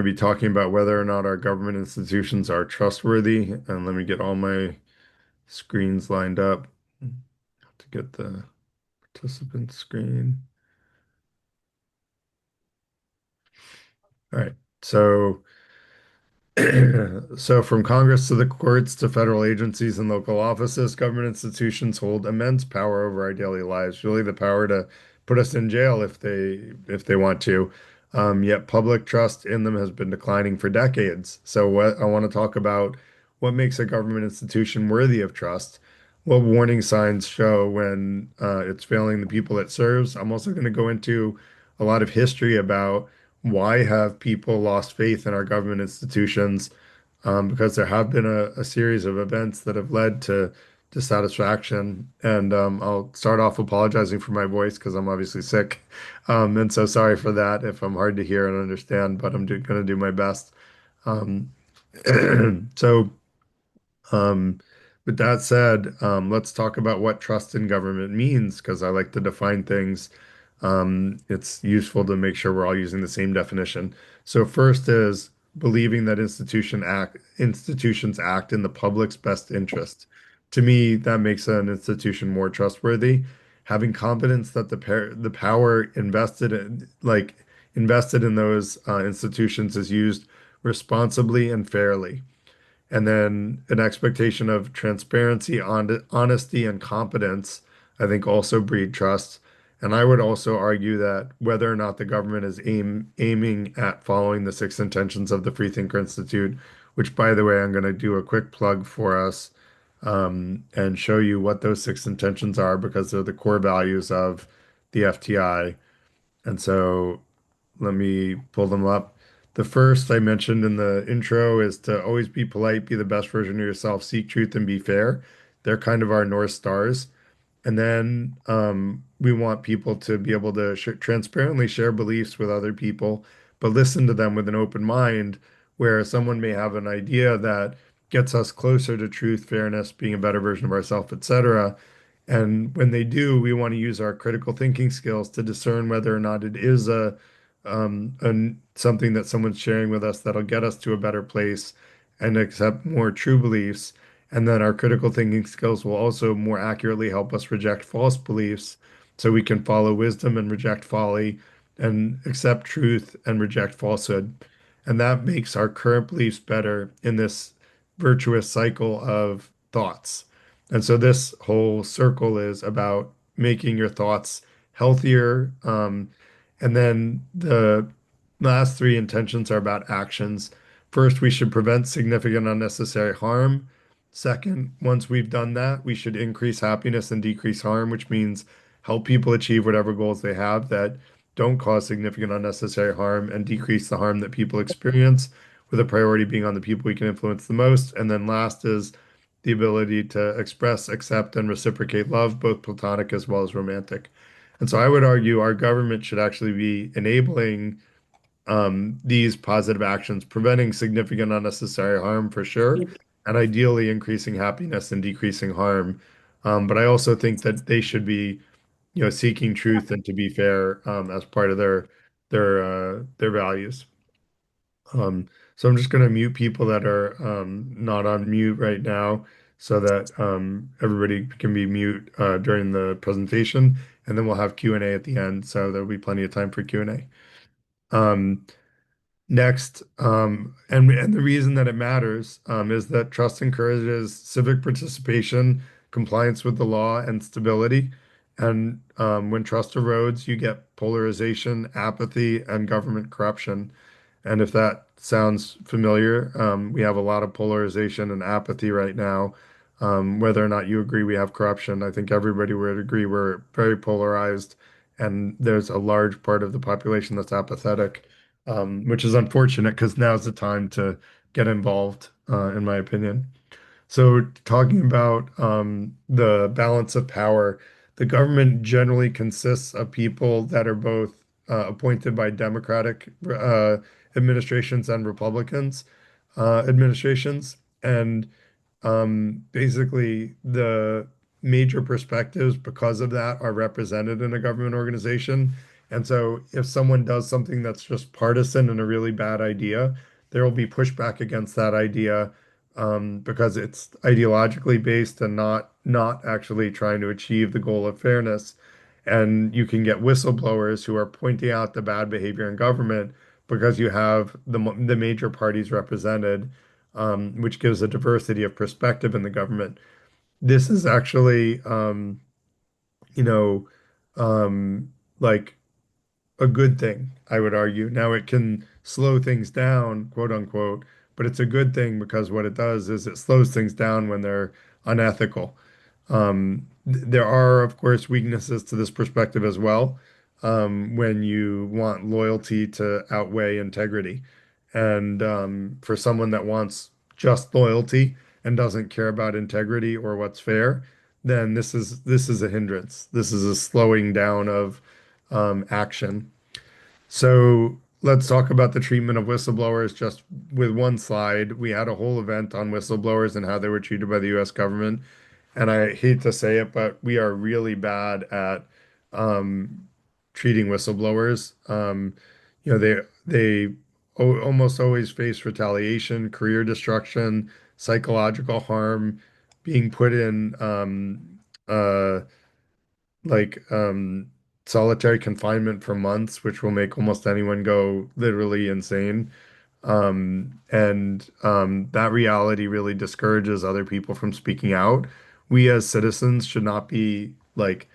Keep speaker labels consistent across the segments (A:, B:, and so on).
A: be talking about whether or not our government institutions are trustworthy. And let me get all my screens lined up to get the participant screen. All right. So So, from Congress to the courts to federal agencies and local offices, government institutions hold immense power over our daily lives, really the power to put us in jail if they want to. Yet public trust in them has been declining for decades. So, what I want to talk about what makes a government institution worthy of trust, what warning signs show when it's failing the people it serves. I'm also going to go into a lot of history about why have people lost faith in our government institutions? Because there have been a series of events that have led to dissatisfaction. And I'll start off apologizing for my voice because I'm obviously sick. And so sorry for that if I'm hard to hear and understand, but I'm going to do my best. Um, so, um, with that said, let's talk about what trust in government means because I like to define things. It's useful to make sure we're all using the same definition. So first is believing that institutions act in the public's best interest. To me, that makes an institution more trustworthy. Having confidence that the power invested in those institutions is used responsibly and fairly. And then an expectation of transparency, honesty, and competence, I think also breed trust. And I would also argue that whether or not the government is aiming at following the six intentions of the Freethinker Institute, which, by the way, I'm going to do a quick plug for us and show you what those six intentions are because they're the core values of the FTI. And so let me pull them up. The first I mentioned in the intro is to always be polite, be the best version of yourself, seek truth, and be fair. They're kind of our North Stars. And then we want people to be able to transparently share beliefs with other people, but listen to them with an open mind, where someone may have an idea that gets us closer to truth, fairness, being a better version of ourselves, etc. And when they do, we want to use our critical thinking skills to discern whether or not it is something that someone's sharing with us that'll get us to a better place and accept more true beliefs. And then our critical thinking skills will also more accurately help us reject false beliefs so we can follow wisdom and reject folly and accept truth and reject falsehood. And that makes our current beliefs better in this virtuous cycle of thoughts. And so this whole circle is about making your thoughts healthier. And then the last three intentions are about actions. First, we should prevent significant unnecessary harm. Second, once we've done that, we should increase happiness and decrease harm, which means help people achieve whatever goals they have that don't cause significant unnecessary harm and decrease the harm that people experience, with a priority being on the people we can influence the most. And then last is the ability to express, accept, and reciprocate love, both platonic as well as romantic. And so I would argue our government should actually be enabling these positive actions, preventing significant unnecessary harm for sure, and ideally increasing happiness and decreasing harm. But I also think that they should be, seeking truth and to be fair as part of their values. So I'm just going to mute people that are not on mute right now so that everybody can be mute during the presentation, and then we'll have Q&A at the end, so there'll be plenty of time for Q&A. Um, Next, and the reason that it matters is that trust encourages civic participation, compliance with the law, and stability. And when trust erodes, you get polarization, apathy, and government corruption. And if that sounds familiar, we have a lot of polarization and apathy right now. Whether or not you agree we have corruption, I think everybody would agree we're very polarized, and there's a large part of the population that's apathetic, which is unfortunate because now's the time to get involved, in my opinion. So, talking about the balance of power, the government generally consists of people that are both appointed by Democratic administrations and Republicans administrations. And basically, the major perspectives, because of that, are represented in a government organization. And so if someone does something that's just partisan and a really bad idea, there will be pushback against that idea because it's ideologically based and not actually trying to achieve the goal of fairness. And you can get whistleblowers who are pointing out the bad behavior in government because you have the major parties represented, which gives a diversity of perspective in the government. This is actually, you know, like a good thing, I would argue. Now it can slow things down, quote unquote, but it's a good thing because what it does is it slows things down when they're unethical. There are, of course, weaknesses to this perspective as well, when you want loyalty to outweigh integrity. And for someone that wants just loyalty and doesn't care about integrity or what's fair, then this is a hindrance. This is a slowing down of action. So let's talk about the treatment of whistleblowers just with one slide. We had a whole event on whistleblowers and how they were treated by the US government. And I hate to say it, but we are really bad at um, treating whistleblowers. They almost always face retaliation, career destruction, psychological harm, being put in uh, like solitary confinement for months, which will make almost anyone go literally insane. And that reality really discourages other people from speaking out. We as citizens should not be like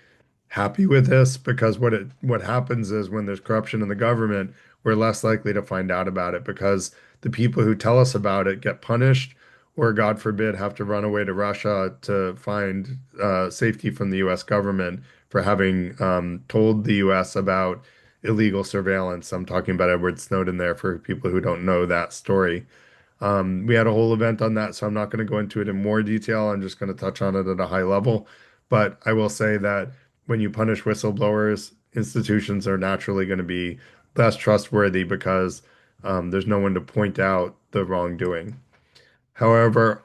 A: happy with this because what happens is when there's corruption in the government, we're less likely to find out about it because the people who tell us about it get punished or God forbid have to run away to Russia to find safety from the US government for having told the US about illegal surveillance. I'm talking about Edward Snowden there for people who don't know that story. We had a whole event on that, so I'm not going to go into it in more detail. I'm just going to touch on it at a high level. But I will say that when you punish whistleblowers, institutions are naturally going to be less trustworthy because there's no one to point out the wrongdoing. However,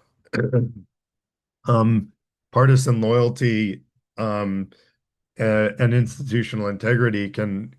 A: um, partisan loyalty um, and institutional integrity can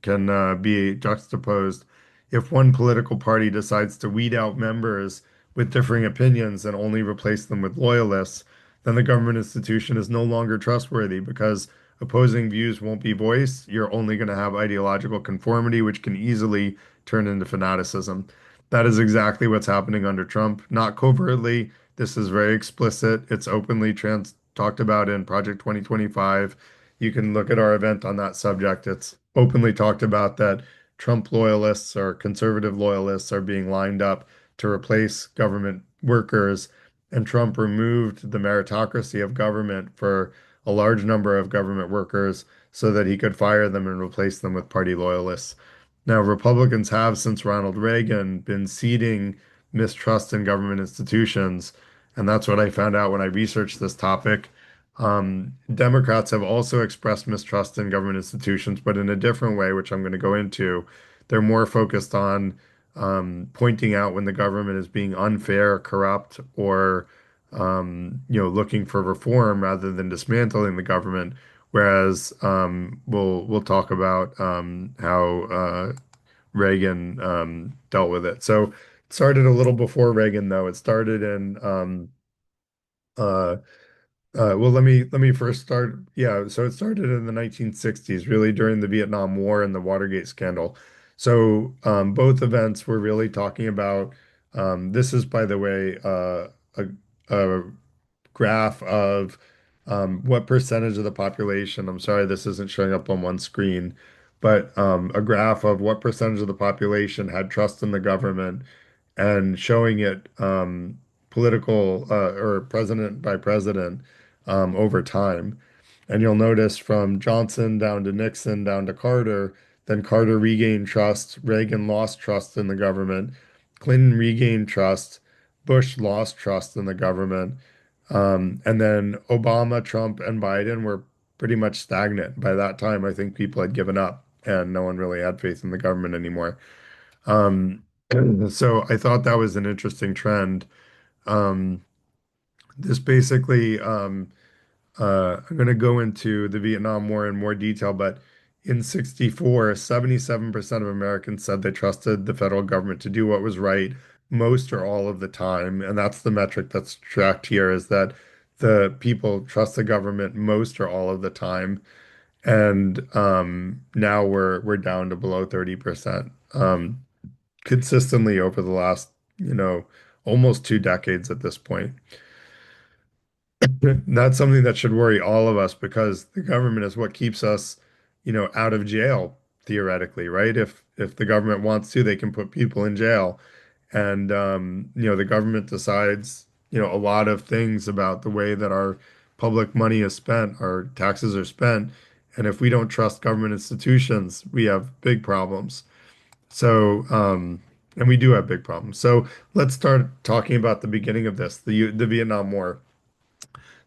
A: be juxtaposed. If one political party decides to weed out members with differing opinions and only replace them with loyalists, then the government institution is no longer trustworthy because opposing views won't be voiced. You're only going to have ideological conformity, which can easily turn into fanaticism. That is exactly what's happening under Trump. Not covertly. This is very explicit. It's openly trans talked about in Project 2025. You can look at our event on that subject. It's openly talked about that Trump loyalists or conservative loyalists are being lined up to replace government workers, and Trump removed the meritocracy of government for a large number of government workers so that he could fire them and replace them with party loyalists. Now, Republicans have, since Ronald Reagan, been seeding mistrust in government institutions, and that's what I found out when I researched this topic. Democrats have also expressed mistrust in government institutions, but in a different way, which I'm going to go into. They're more focused on pointing out when the government is being unfair, corrupt, or looking for reform rather than dismantling the government. Whereas we'll talk about how Reagan dealt with it. So it started a little before Reagan, though. It started in uh, well, let me first start. Yeah, so it started in the 1960s, really during the Vietnam War and the Watergate scandal. So both events were really talking about. This is, by the way, a graph of what percentage of the population. I'm sorry, this isn't showing up on one screen, but a graph of what percentage of the population had trust in the government and showing it political or president by president over time. And you'll notice from Johnson down to Nixon down to Carter, then Carter regained trust, Reagan lost trust in the government, Clinton regained trust, Bush lost trust in the government, and then Obama, Trump, and Biden were pretty much stagnant. By that time, I think people had given up and no one really had faith in the government anymore. Um, so I thought that was an interesting trend. Um, this basically, I'm going to go into the Vietnam War in more detail, but In 64, 77% of Americans said they trusted the federal government to do what was right most or all of the time. And that's the metric that's tracked here is that the people trust the government most or all of the time. And now we're down to below 30%, consistently over the last, you know, almost 2 decades at this point. That's something that should worry all of us because the government is what keeps us, out of jail theoretically, right? If the government wants to, they can put people in jail. And the government decides, a lot of things about the way that our public money is spent, our taxes are spent. And if we don't trust government institutions, we have big problems. So, and we do have big problems. So let's start talking about the beginning of this, the Vietnam War.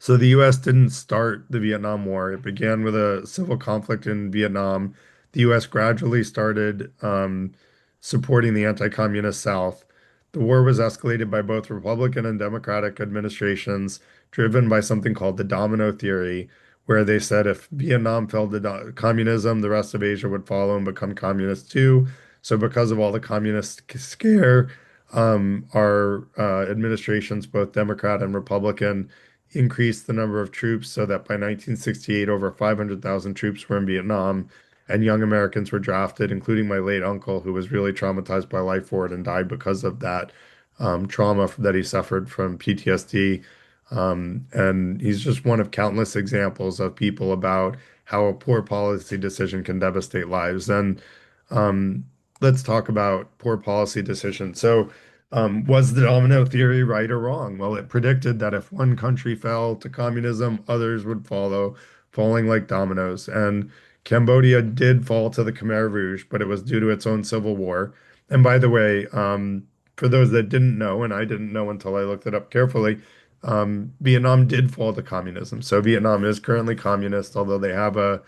A: So the US didn't start the Vietnam War. It began with a civil conflict in Vietnam. The US gradually started supporting the anti-communist South. The war was escalated by both Republican and Democratic administrations, driven by something called the domino theory, where they said if Vietnam fell to communism, the rest of Asia would follow and become communist too. So because of all the communist scare, our administrations, both Democrat and Republican, increased the number of troops so that by 1968, over 500,000 troops were in Vietnam, and young Americans were drafted, including my late uncle, who was really traumatized by life for it and died because of that trauma that he suffered from PTSD. And he's just one of countless examples of people about how a poor policy decision can devastate lives. And um, let's talk about poor policy decisions. So, was the domino theory right or wrong? Well, it predicted that if one country fell to communism, others would follow, falling like dominoes. And Cambodia did fall to the Khmer Rouge, but it was due to its own civil war. And by the way, for those that didn't know, and I didn't know until I looked it up carefully, Vietnam did fall to communism. So Vietnam is currently communist, although they have a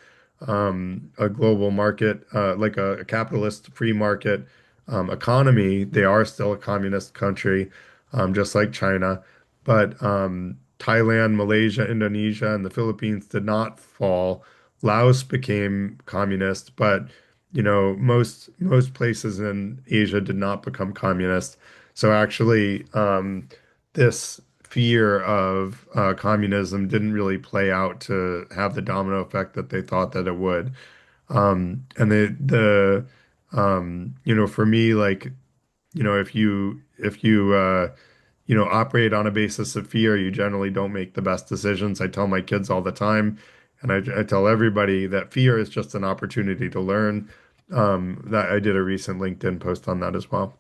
A: global market, like a capitalist free market economy. They are still a communist country, just like China. But Thailand, Malaysia, Indonesia, and the Philippines did not fall. Laos became communist, but most places in Asia did not become communist. So actually, this fear of communism didn't really play out to have the domino effect that they thought that it would. And for me, like, if you operate on a basis of fear, you generally don't make the best decisions. I tell my kids all the time, and I tell everybody that fear is just an opportunity to learn. That I did a recent LinkedIn post on that as well.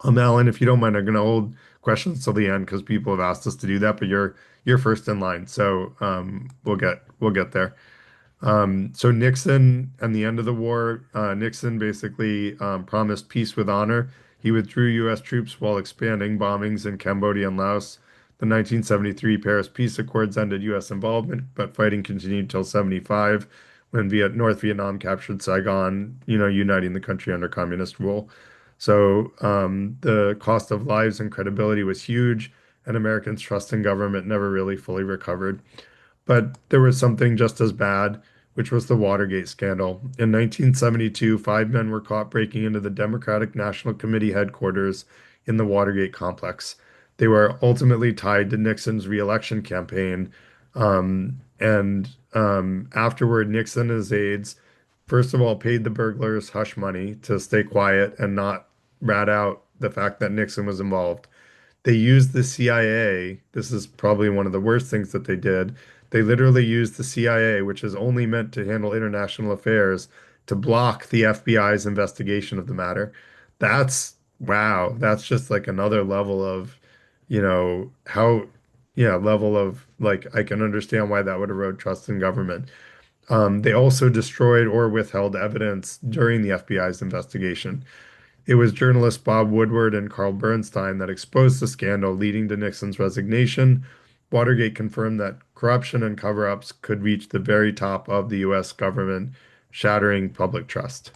A: Alan, if you don't mind, I'm going to hold questions till the end because people have asked us to do that, but you're first in line, so we'll get there. So Nixon and the end of the war, Nixon basically promised peace with honor. He withdrew U.S. troops while expanding bombings in Cambodia and Laos. The 1973 Paris Peace Accords ended U.S. involvement, but fighting continued till 75 when North Vietnam captured Saigon, uniting the country under communist rule. So the cost of lives and credibility was huge, and Americans' trust in government never really fully recovered. But there was something just as bad, which was the Watergate scandal. In 1972, 5 men were caught breaking into the Democratic National Committee headquarters in the Watergate complex. They were ultimately tied to Nixon's reelection campaign. And afterward, Nixon and his aides, first of all, paid the burglars hush money to stay quiet and not rat out the fact that Nixon was involved. They used the CIA. This is probably one of the worst things that they did. They literally used the CIA, which is only meant to handle international affairs, to block the FBI's investigation of the matter. That's wow. That's just like another level of, how, yeah, level of like, I can understand why that would erode trust in government. They also destroyed or withheld evidence during the FBI's investigation. It was journalists Bob Woodward and Carl Bernstein that exposed the scandal, leading to Nixon's resignation. Watergate confirmed that corruption and cover-ups could reach the very top of the US government, shattering public trust.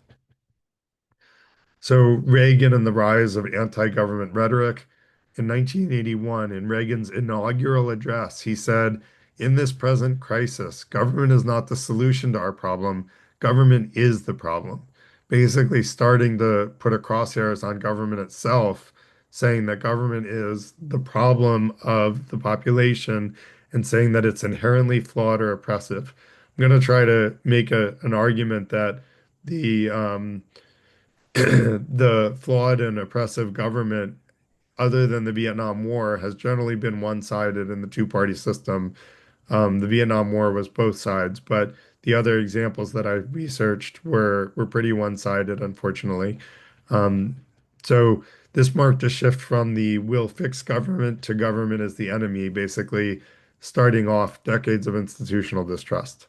A: So, Reagan and the rise of anti-government rhetoric. In 1981, in Reagan's inaugural address, he said, "In this present crisis, government is not the solution to our problem. Government is the problem. Basically, starting to put a crosshairs on government itself, saying that government is the problem of the population and saying that it's inherently flawed or oppressive. I'm going to try to make an argument that the the flawed and oppressive government, other than the Vietnam War, has generally been one-sided in the two-party system. The Vietnam War was both sides, but the other examples that I researched were pretty one-sided, unfortunately. Um, so this marked a shift from the will fix government to government as the enemy, basically starting off decades of institutional distrust.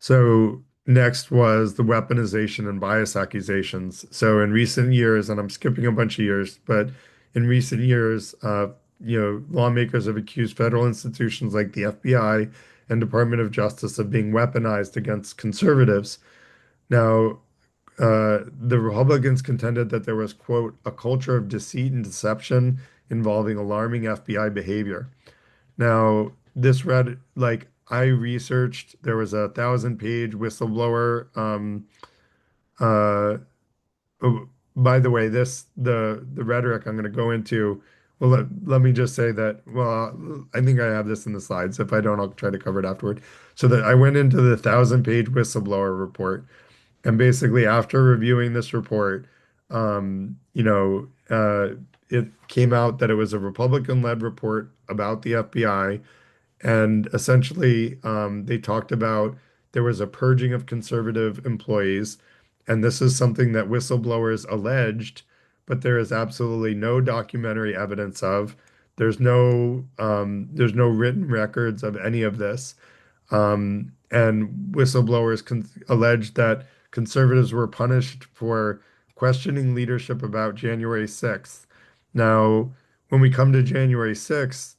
A: So next was the weaponization and bias accusations. So in recent years, and I'm skipping a bunch of years, but in recent years, lawmakers have accused federal institutions like the FBI and Department of Justice of being weaponized against conservatives. Now, the Republicans contended that there was, quote, a culture of deceit and deception involving alarming FBI behavior. Now, this read like I researched, there was a 1,000-page whistleblower. Uh, oh, by the way, the rhetoric I'm going to go into. Well, let me just say that. Well, I think I have this in the slides. If I don't, I'll try to cover it afterward. So that I went into the 1,000-page whistleblower report, and basically after reviewing this report, it came out that it was a Republican-led report about the FBI. And essentially, they talked about there was a purging of conservative employees. And this is something that whistleblowers alleged, but there is absolutely no documentary evidence of. There's no written records of any of this. And whistleblowers alleged that conservatives were punished for questioning leadership about January 6th. Now, when we come to January 6th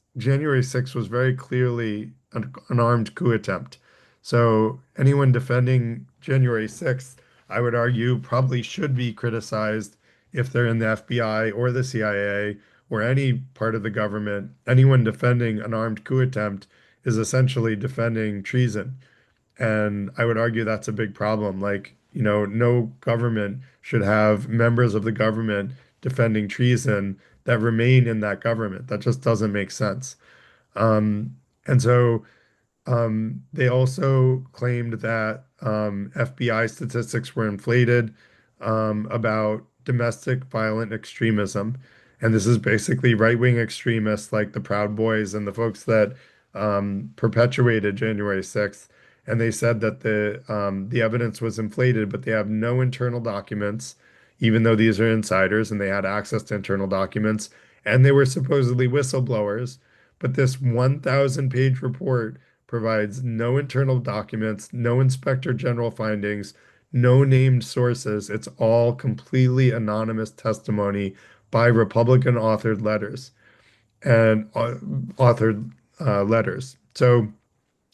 A: was very clearly an armed coup attempt. So anyone defending January 6th, I would argue, probably should be criticized if they're in the FBI or the CIA or any part of the government. Anyone defending an armed coup attempt is essentially defending treason. And I would argue that's a big problem. Like, no government should have members of the government defending treason that remain in that government. That just doesn't make sense. And so they also claimed that FBI statistics were inflated about domestic violent extremism. And this is basically right-wing extremists like the Proud Boys and the folks that perpetuated January 6th. And they said that the evidence was inflated, but they have no internal documents, even though these are insiders and they had access to internal documents, and they were supposedly whistleblowers. But this 1,000-page report provides no internal documents, no inspector general findings, no named sources. It's all completely anonymous testimony by Republican authored letters and authored letters. So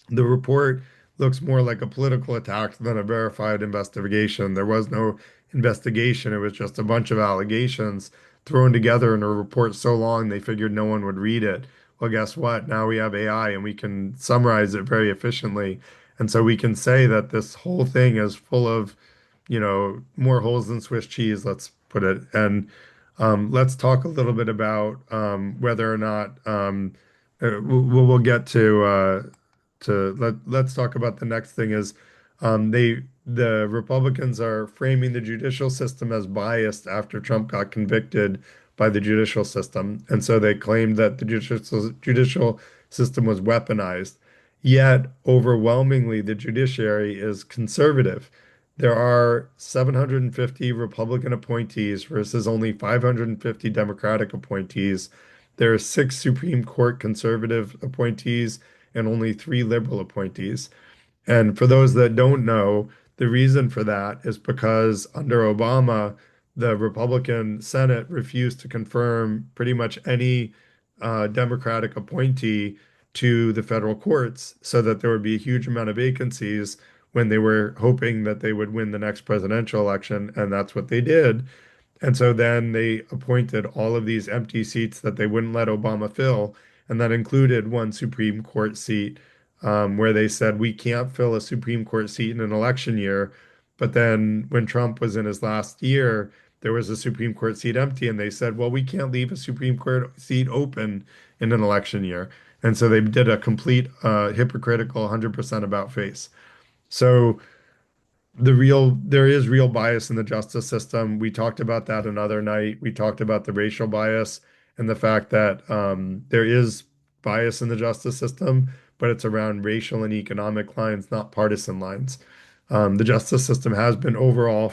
A: the report looks more like a political attack than a verified investigation. There was no investigation. It was just a bunch of allegations thrown together in a report so long they figured no one would read it. Well, guess what? Now we have AI and we can summarize it very efficiently. And so we can say that this whole thing is full of, more holes than Swiss cheese, let's put it. And let's talk a little bit about whether or not we'll get let's talk about the next thing is the Republicans are framing the judicial system as biased after Trump got convicted by the judicial system. And so they claimed that the judicial system was weaponized. Yet, overwhelmingly, the judiciary is conservative. There are 750 Republican appointees versus only 550 Democratic appointees. There are six Supreme Court conservative appointees and only three liberal appointees. And for those that don't know, the reason for that is because under Obama, the Republican Senate refused to confirm pretty much any Democratic appointee to the federal courts so that there would be a huge amount of vacancies when they were hoping that they would win the next presidential election. And that's what they did. And so then they appointed all of these empty seats that they wouldn't let Obama fill. And that included one Supreme Court seat where they said we can't fill a Supreme Court seat in an election year. But then when Trump was in his last year, there was a Supreme Court seat empty, and they said, well, we can't leave a Supreme Court seat open in an election year. And so they did a complete hypocritical 100% about face. So there is real bias in the justice system. We talked about that another night. We talked about the racial bias and the fact that there is bias in the justice system, but it's around racial and economic lines, not partisan lines. The justice system has been overall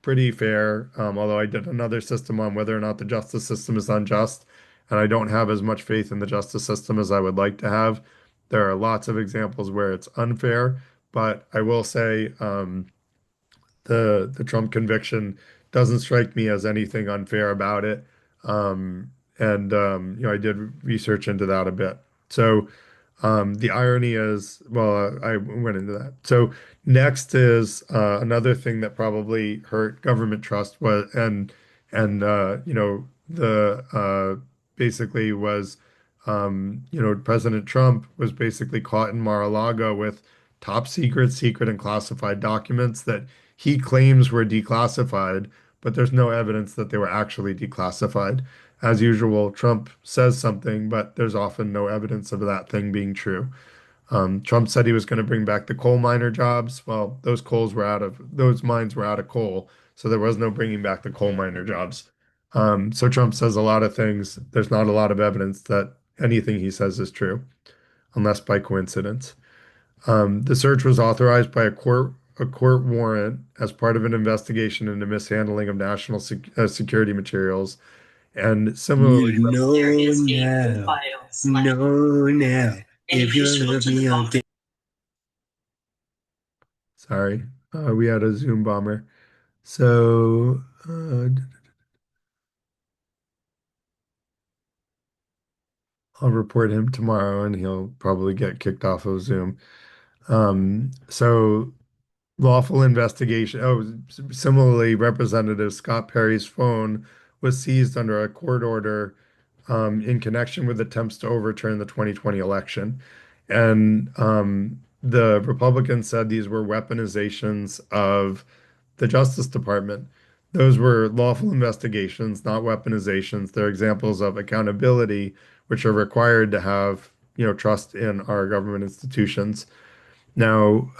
A: pretty fair, although I did another system on whether or not the justice system is unjust, and I don't have as much faith in the justice system as I would like to have. There are lots of examples where it's unfair, but I will say the Trump conviction doesn't strike me as anything unfair about it. And I did research into that a bit. So the irony is, well, I went into that. So next is another thing that probably hurt government trust was, and the basically was, President Trump was basically caught in Mar-a-Lago with top secret, secret, and classified documents that he claims were declassified, but there's no evidence that they were actually declassified. As usual, Trump says something, but there's often no evidence of that thing being true. Trump said he was going to bring back the coal miner jobs. Well, those mines were out of coal, so there was no bringing back the coal miner jobs. So Trump says a lot of things. There's not a lot of evidence that anything he says is true, unless by coincidence. The search was authorized by a court warrant as part of an investigation into mishandling of national security materials, and similarly,
B: You know now, know now, if you love me, I'll
A: sorry, we had a Zoom bomber. So I'll report him tomorrow, and he'll probably get kicked off of Zoom. So lawful investigation. Oh, similarly, Representative Scott Perry's phone was seized under a court order in connection with attempts to overturn the 2020 election. And the Republicans said these were weaponizations of the Justice Department. Those were lawful investigations, not weaponizations. They're examples of accountability, which are required to have, trust in our government institutions. Now,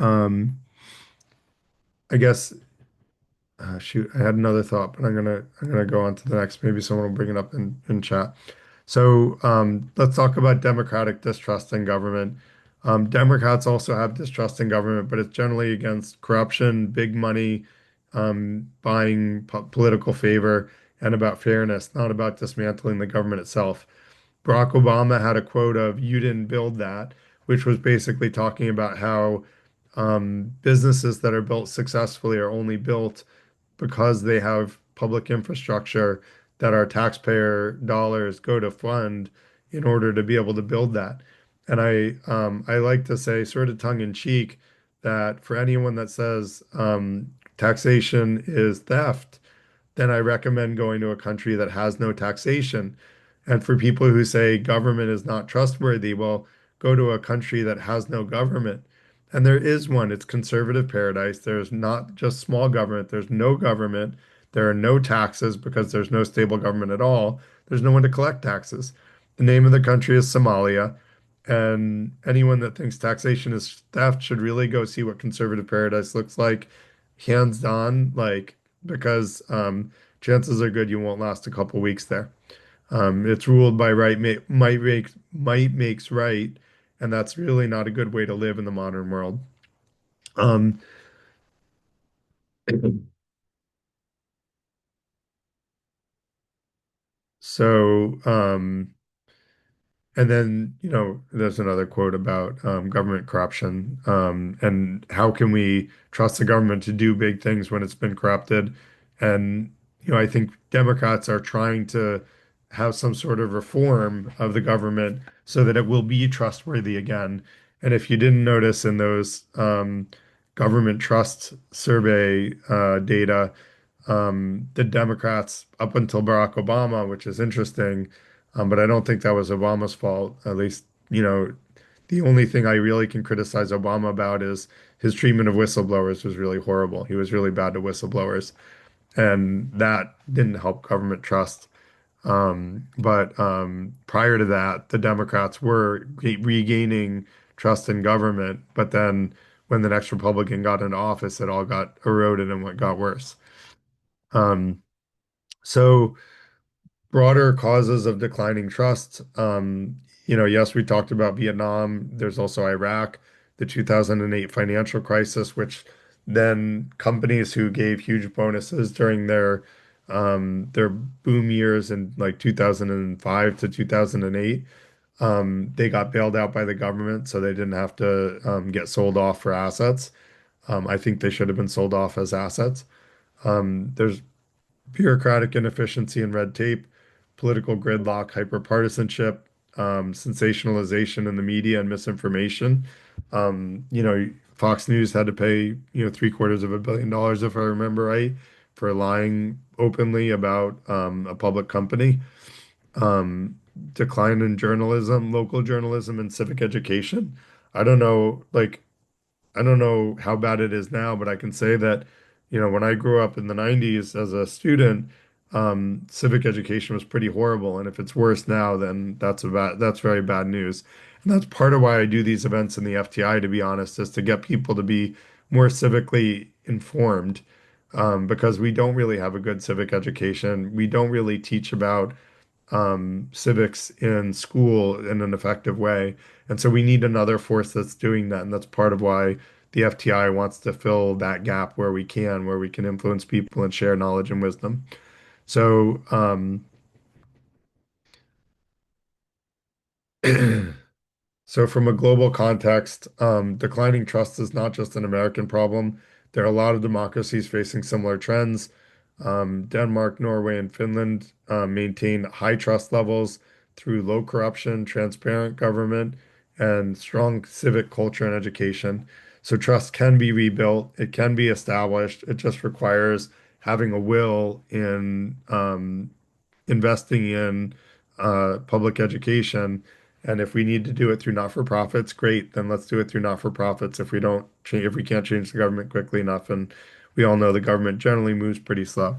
A: I guess shoot, I had another thought, but I'm gonna go on to the next. Maybe someone will bring it up in chat. So let's talk about democratic distrust in government. Democrats also have distrust in government, but it's generally against corruption, big money, buying political favor, and about fairness, not about dismantling the government itself. Barack Obama had a quote of "You didn't build that," which was basically talking about how businesses that are built successfully are only built because they have public infrastructure that our taxpayer dollars go to fund in order to be able to build that. And I like to say, sort of tongue in cheek, that for anyone that says taxation is theft, then I recommend going to a country that has no taxation. And for people who say government is not trustworthy, well, go to a country that has no government. And there is one. It's conservative paradise. There's not just small government, there's no government. There are no taxes because there's no stable government at all. There's no one to collect taxes. The name of the country is Somalia. And anyone that thinks taxation is theft should really go see what conservative paradise looks like, hands down, like, because chances are good you won't last a couple weeks there. It's ruled by might makes right, and that's really not a good way to live in the modern world. Um, so, and then, there's another quote about government corruption, and how can we trust the government to do big things when it's been corrupted? And, I think Democrats are trying to have some sort of reform of the government so that it will be trustworthy again. And if you didn't notice in those government trust survey data, the Democrats up until Barack Obama, which is interesting, but I don't think that was Obama's fault. At least, The only thing I really can criticize Obama about is his treatment of whistleblowers was really horrible. He was really bad to whistleblowers, and that didn't help government trust. But prior to that, the Democrats were regaining trust in government. But then when the next Republican got into office, it all got eroded and what got worse. Um, so broader causes of declining trust. Yes, we talked about Vietnam. There's also Iraq, the 2008 financial crisis, which then companies who gave huge bonuses during their boom years in like 2005 to 2008, they got bailed out by the government, so they didn't have to get sold off for assets. I think they should have been sold off as assets. There's bureaucratic inefficiency and red tape, political gridlock, hyperpartisanship, sensationalization in the media and misinformation. Fox News had to pay, three-quarters of $1 billion, if I remember right, for lying openly about a public company. Decline in journalism, local journalism, and civic education. I don't know, like I don't know how bad it is now, but I can say that, when I grew up in the 90s as a student, civic education was pretty horrible. And if it's worse now, then that's very bad news. And that's part of why I do these events in the FTI, to be honest, is to get people to be more civically informed, because we don't really have a good civic education. We don't really teach about civics in school in an effective way. And so we need another force that's doing that. And that's part of why the FTI wants to fill that gap where we can influence people and share knowledge and wisdom. So, so from a global context, declining trust is not just an American problem. There are a lot of democracies facing similar trends. Denmark, Norway, and Finland maintain high trust levels through low corruption, transparent government, and strong civic culture and education. So trust can be rebuilt, it can be established. It just requires having a will in investing in public education. And if we need to do it through not-for-profits, great, then let's do it through not-for-profits if we can't change the government quickly enough. And we all know the government generally moves pretty slow.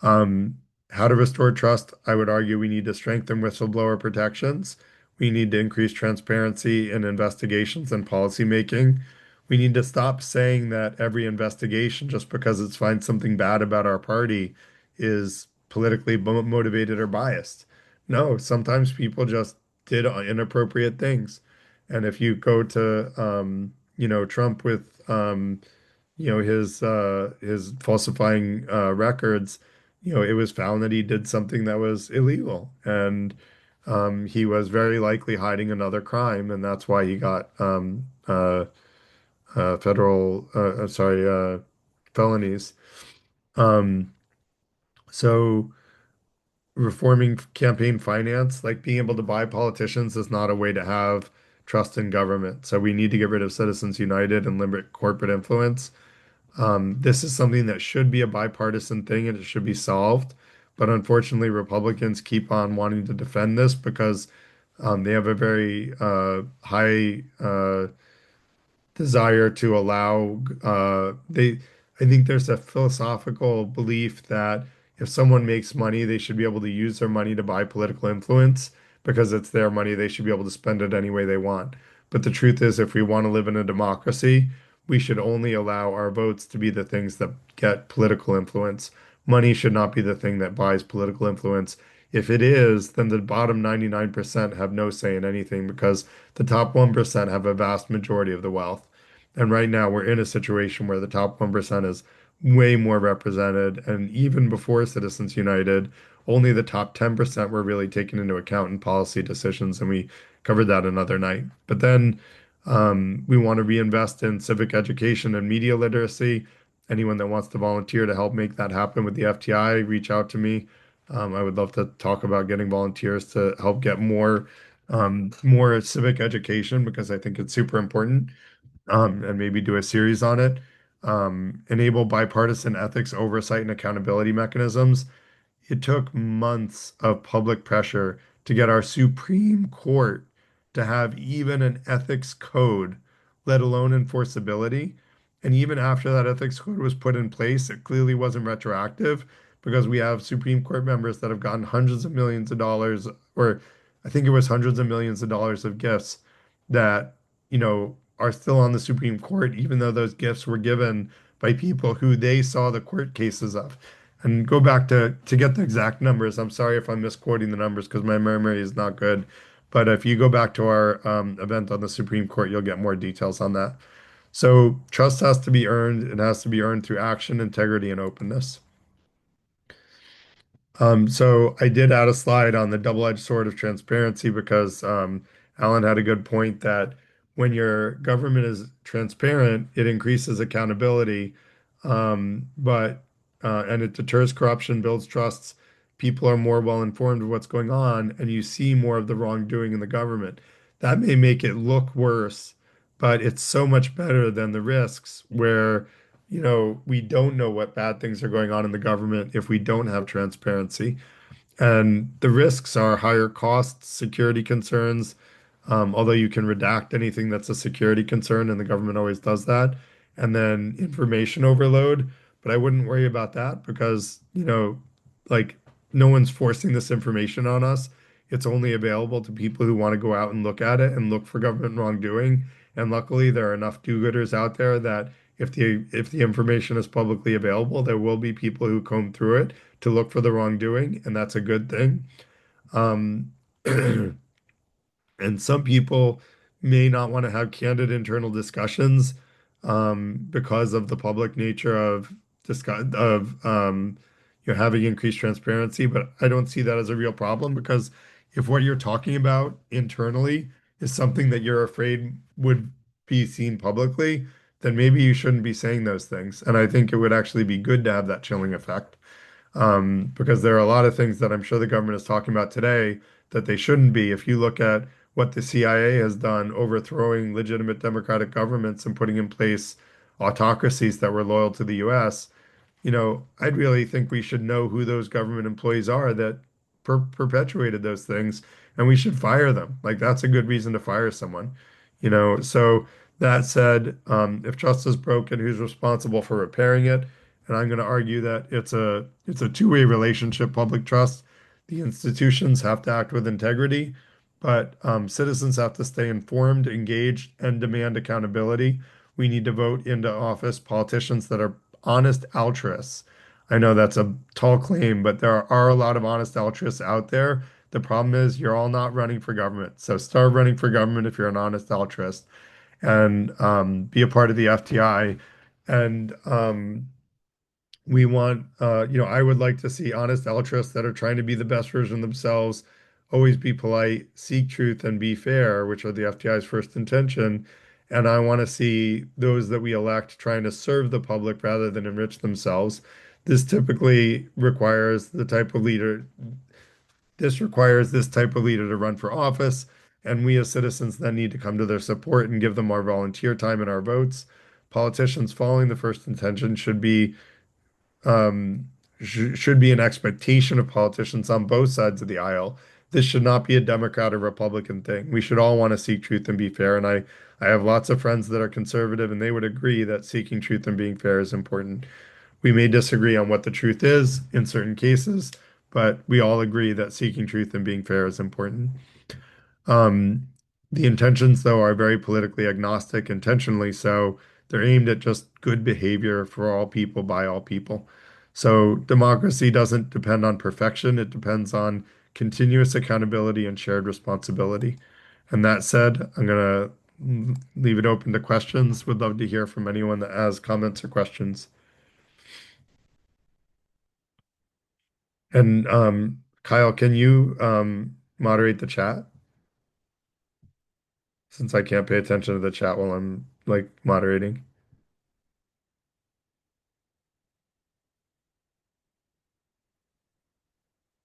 A: Um, how to restore trust? I would argue we need to strengthen whistleblower protections. We need to increase transparency in investigations and policymaking. We need to stop saying that every investigation, just because it finds something bad about our party, is politically motivated or biased. No, sometimes people just did inappropriate things. And if you go to, Trump with, his falsifying records, it was found that he did something that was illegal, and he was very likely hiding another crime, and that's why he got federal, sorry, felonies. Um, so reforming campaign finance, like being able to buy politicians, is not a way to have trust in government. So we need to get rid of Citizens United and limit corporate influence. This is something that should be a bipartisan thing and it should be solved. But unfortunately, Republicans keep on wanting to defend this because they have a very high desire to allow I think there's a philosophical belief that if someone makes money, they should be able to use their money to buy political influence because it's their money, they should be able to spend it any way they want. But the truth is, if we want to live in a democracy, we should only allow our votes to be the things that get political influence. Money should not be the thing that buys political influence. If it is, then the bottom 99% have no say in anything because the top 1% have a vast majority of the wealth. And right now we're in a situation where the top 1% is way more represented. And even before Citizens United, only the top 10% were really taken into account in policy decisions. And we covered that another night. But then we want to reinvest in civic education and media literacy. Anyone that wants to volunteer to help make that happen with the FTI, reach out to me. I would love to talk about getting volunteers to help get more civic education because I think it's super important, and maybe do a series on it. Enable bipartisan ethics, oversight, and accountability mechanisms. It took months of public pressure to get our Supreme Court to have even an ethics code, let alone enforceability. And even after that ethics code was put in place, it clearly wasn't retroactive because we have Supreme Court members that have gotten hundreds of millions of dollars, or I think it was hundreds of millions of dollars of gifts that, are still on the Supreme Court, even though those gifts were given by people who they saw the court cases of. And go back to get the exact numbers. I'm sorry if I'm misquoting the numbers because my memory is not good. But if you go back to our event on the Supreme Court, you'll get more details on that. So trust has to be earned. It has to be earned through action, integrity, and openness. So I did add a slide on the double-edged sword of transparency because Alan had a good point that when your government is transparent, it increases accountability, but and it deters corruption, builds trusts. People are more well informed of what's going on, and you see more of the wrongdoing in the government. That may make it look worse, but it's so much better than the risks where we don't know what bad things are going on in the government if we don't have transparency. And the risks are higher costs, security concerns, although you can redact anything that's a security concern, and the government always does that. And then information overload. But I wouldn't worry about that because, like no one's forcing this information on us. It's only available to people who want to go out and look at it and look for government wrongdoing. And luckily, there are enough do-gooders out there that if the information is publicly available, there will be people who comb through it to look for the wrongdoing, and that's a good thing. Um, And some people may not want to have candid internal discussions because of the public nature of having increased transparency. But I don't see that as a real problem because if what you're talking about internally is something that you're afraid would be seen publicly, then maybe you shouldn't be saying those things. And I think it would actually be good to have that chilling effect because there are a lot of things that I'm sure the government is talking about today that they shouldn't be. If you look at what the CIA has done, overthrowing legitimate democratic governments and putting in place autocracies that were loyal to the US, I'd really think we should know who those government employees are that perpetuated those things, and we should fire them. Like that's a good reason to fire someone, So that said, if trust is broken, who's responsible for repairing it? And I'm going to argue that it's a two-way relationship, public trust. The institutions have to act with integrity, but citizens have to stay informed, engaged, and demand accountability. We need to vote into office politicians that are honest altruists. I know that's a tall claim, but there are a lot of honest altruists out there. The problem is you're all not running for government. So start running for government if you're an honest altruist and be a part of the FTI. And we want, I would like to see honest altruists that are trying to be the best version of themselves, always be polite, seek truth, and be fair, which are the FTI's first intention. And I want to see those that we elect trying to serve the public rather than enrich themselves. This typically requires the type of leader, this requires this type of leader to run for office. And we as citizens then need to come to their support and give them our volunteer time and our votes. Politicians following the first intention um, should be an expectation of politicians on both sides of the aisle. This should not be a Democrat or Republican thing. We should all want to seek truth and be fair. And I have lots of friends that are conservative, and they would agree that seeking truth and being fair is important. We may disagree on what the truth is in certain cases, but we all agree that seeking truth and being fair is important. Um, the intentions, though, are very politically agnostic, intentionally so. They're aimed at just good behavior for all people by all people. So democracy doesn't depend on perfection, it depends on continuous accountability and shared responsibility. And that said, I'm going to leave it open to questions. Would love to hear from anyone that has comments or questions. And Kyle, can you moderate the chat? Since I can't pay attention to the chat while I'm like moderating.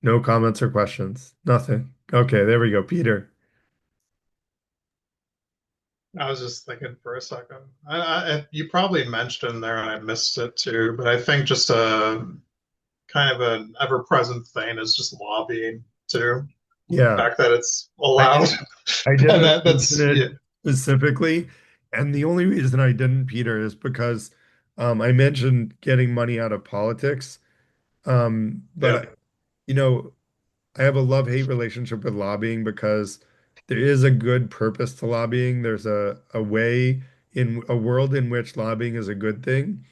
A: No comments or questions. Nothing. Okay, there we go. Peter.
C: I was just thinking for a second. You probably mentioned there, and I missed it too, but I think just a kind of an ever-present thing is just lobbying too. The
A: Yeah,
C: fact that it's
A: I
C: allowed,
A: didn't I
C: and
A: didn't mention
C: that's
A: it
C: yeah.
A: specifically, and the only reason I didn't, Peter, is because I mentioned getting money out of politics. But
C: Yep.
A: you know, I have a love-hate relationship with lobbying because there is a good purpose to lobbying. There's a way in a world in which lobbying is a good thing,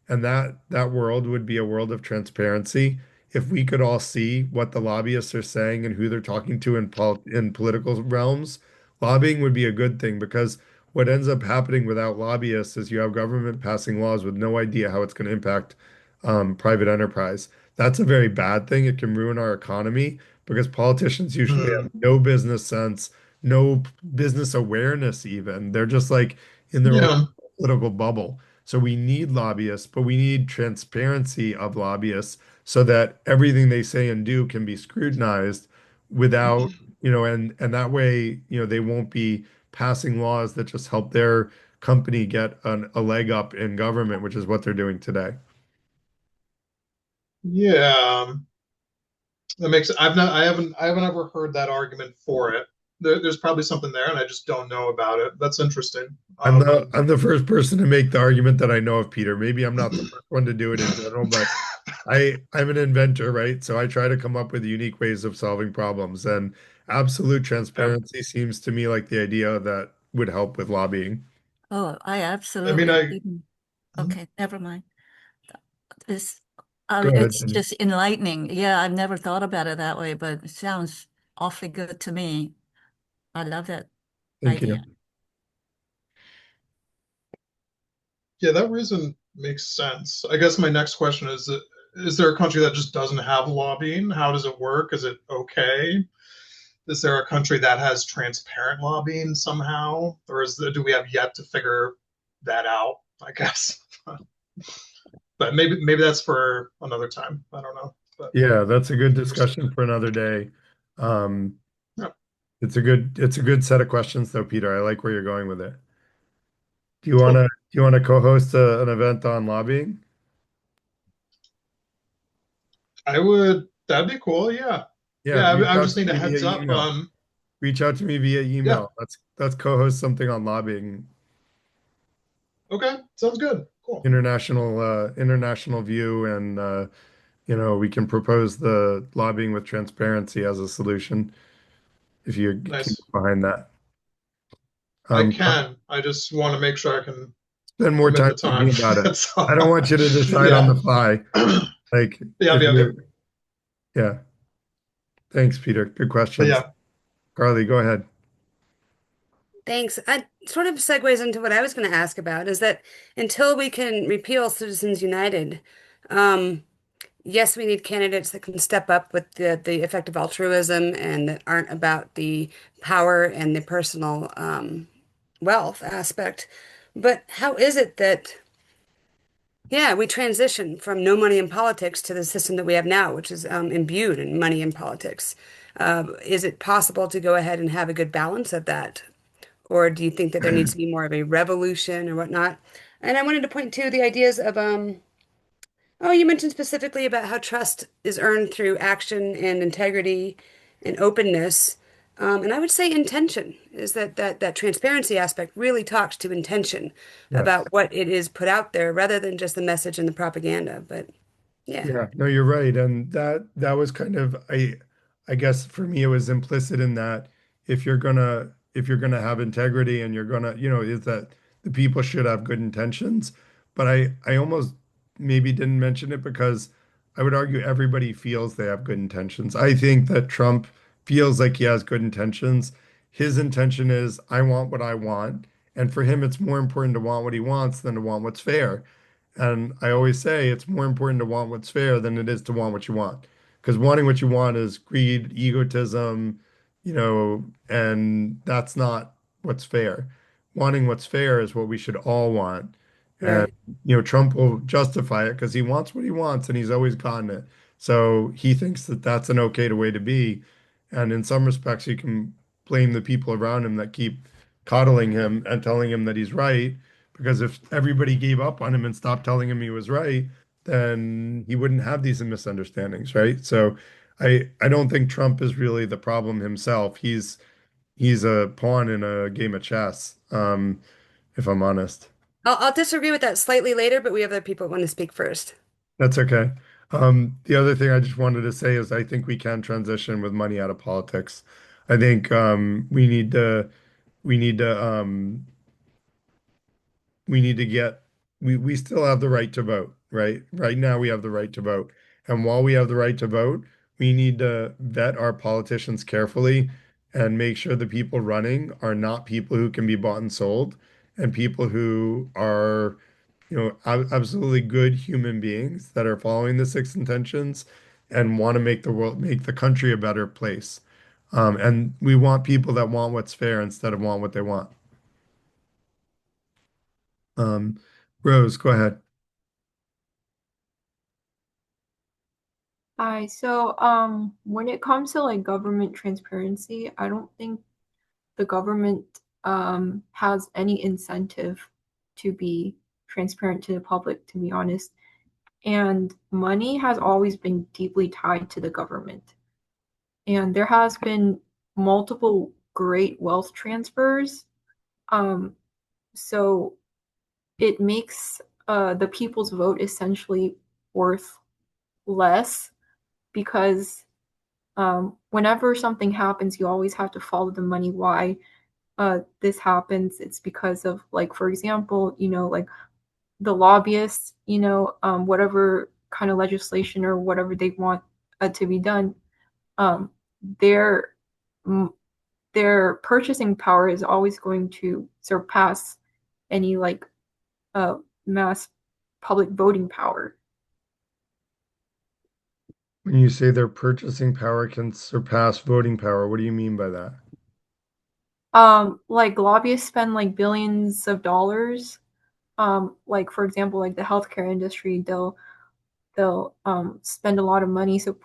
A: and that world would be a world of transparency. If we could all see what the lobbyists are saying and who they're talking to in political realms, lobbying would be a good thing because what ends up happening without lobbyists is you have government passing laws with no idea how it's going to impact private enterprise. That's a very bad thing. It can ruin our economy because politicians usually have
C: Mm.
A: no business sense, no business awareness even. They're just like in their own
C: Yeah.
A: political bubble. So we need lobbyists, but we need transparency of lobbyists so that everything they say and do can be scrutinized without, and that way, they won't be passing laws that just help their company get a leg up in government, which is what they're doing today.
C: Yeah. That makes I haven't ever heard that argument for it. There's probably something there, and I just don't know about it. That's interesting.
A: I'm the first person to make the argument that I know of, Peter. Maybe I'm not the first one to do it in general, but I'm an inventor, right? So I try to come up with unique ways of solving problems, and absolute
C: Yeah.
A: transparency seems to me like the idea that would help with lobbying.
B: Oh, I
C: I mean,
B: absolutely didn't. Okay, never mind. It's
A: Go ahead,
B: it's
A: Jenny.
B: just enlightening. Yeah, I've never thought about it that way, but it sounds awfully good to me. I love that
A: Thank you.
B: idea.
C: yeah, that reason makes sense. I guess my next question is there a country that just doesn't have lobbying? How does it work? Is it okay? Is there a country that has transparent lobbying somehow? Or do we have yet to figure that out, I guess? But maybe that's for another time. I don't know. But
A: Yeah, that's a good
C: interesting.
A: discussion for another day. Um,
C: Yeah,
A: it's a good set of questions though, Peter. I like where you're going with it. Do you wanna
C: cool.
A: do you wanna co-host an event on lobbying?
C: I would that'd be cool. Yeah.
A: Yeah,
C: Yeah,
A: reach
C: I
A: out
C: just
A: to
C: need a
A: me via
C: heads up.
A: email. Reach out to me via
C: Yeah.
A: email. Let's co-host something on lobbying,
C: Okay. Sounds good. Cool.
A: international view, and we can propose the lobbying with transparency as a solution if you can
C: Nice.
A: get behind that.
C: I
A: Um,
C: can. I just want to make sure I can
A: spend more
C: commit
A: time
C: the
A: thinking
C: time.
A: about it.
C: That's
A: I don't
C: all.
A: want you to decide on
C: Yeah.
A: the fly. Like
C: Yep,
A: if
C: yep, yep.
A: you're, yeah. Thanks, Peter. Good
C: But
A: questions.
C: yeah,
A: Carly, go ahead.
D: Thanks. That sort of segues into what I was going to ask about is that until we can repeal Citizens United, um, yes, we need candidates that can step up with the effective altruism and that aren't about the power and the personal wealth aspect. But how is it that, yeah, we transition from no money in politics to the system that we have now, which is imbued in money in politics? Is it possible to go ahead and have a good balance of that? Or do you think that there needs to be more of a revolution or whatnot? And I wanted to point to the ideas of oh, you mentioned specifically about how trust is earned through action and integrity and openness. And I would say intention is that transparency aspect really talks to intention
A: Yes.
D: about what it is put out there rather than just the message and the propaganda. But yeah,
A: Yeah, no, you're right. And that was kind of I guess for me it was implicit in that if you're gonna have integrity and you're gonna, is that the people should have good intentions. But I almost maybe didn't mention it because I would argue everybody feels they have good intentions. I think that Trump feels like he has good intentions. His intention is I want what I want. And for him, it's more important to want what he wants than to want what's fair. And I always say it's more important to want what's fair than it is to want what you want. Because wanting what you want is greed, egotism, and that's not what's fair. Wanting what's fair is what we should all want. And,
D: right,
A: Trump will justify it because he wants what he wants and he's always gotten it. So he thinks that that's an okay way to be. And in some respects, you can blame the people around him that keep coddling him and telling him that he's right because if everybody gave up on him and stopped telling him he was right, then he wouldn't have these misunderstandings, right? So I don't think Trump is really the problem himself. He's a pawn in a game of chess, if I'm honest.
D: I'll disagree with that slightly later, but we have other people who want to speak first.
A: That's okay. The other thing I just wanted to say is I think we can transition with money out of politics. I think we need to we need to get we still have the right to vote, right? Right now we have the right to vote. And while we have the right to vote, we need to vet our politicians carefully and make sure the people running are not people who can be bought and sold and people who are, absolutely good human beings that are following the six intentions and want to make the world, make the country a better place. And we want people that want what's fair instead of want what they want. Um, Rose, go ahead.
E: Hi. So, when it comes to like government transparency, I don't think the government has any incentive to be transparent to the public, to be honest. And money has always been deeply tied to the government. And there has been multiple great wealth transfers. Um, so it makes the people's vote essentially worth less because whenever something happens, you always have to follow the money. Why this happens? It's because of, like, for example, like the lobbyists, whatever kind of legislation or whatever they want to be done, um, their their purchasing power is always going to surpass any like uh, mass public voting power.
A: When you say their purchasing power can surpass voting power, what do you mean by that?
E: Like lobbyists spend like billions of dollars. Like for example, like the healthcare industry, they'll spend a lot of money so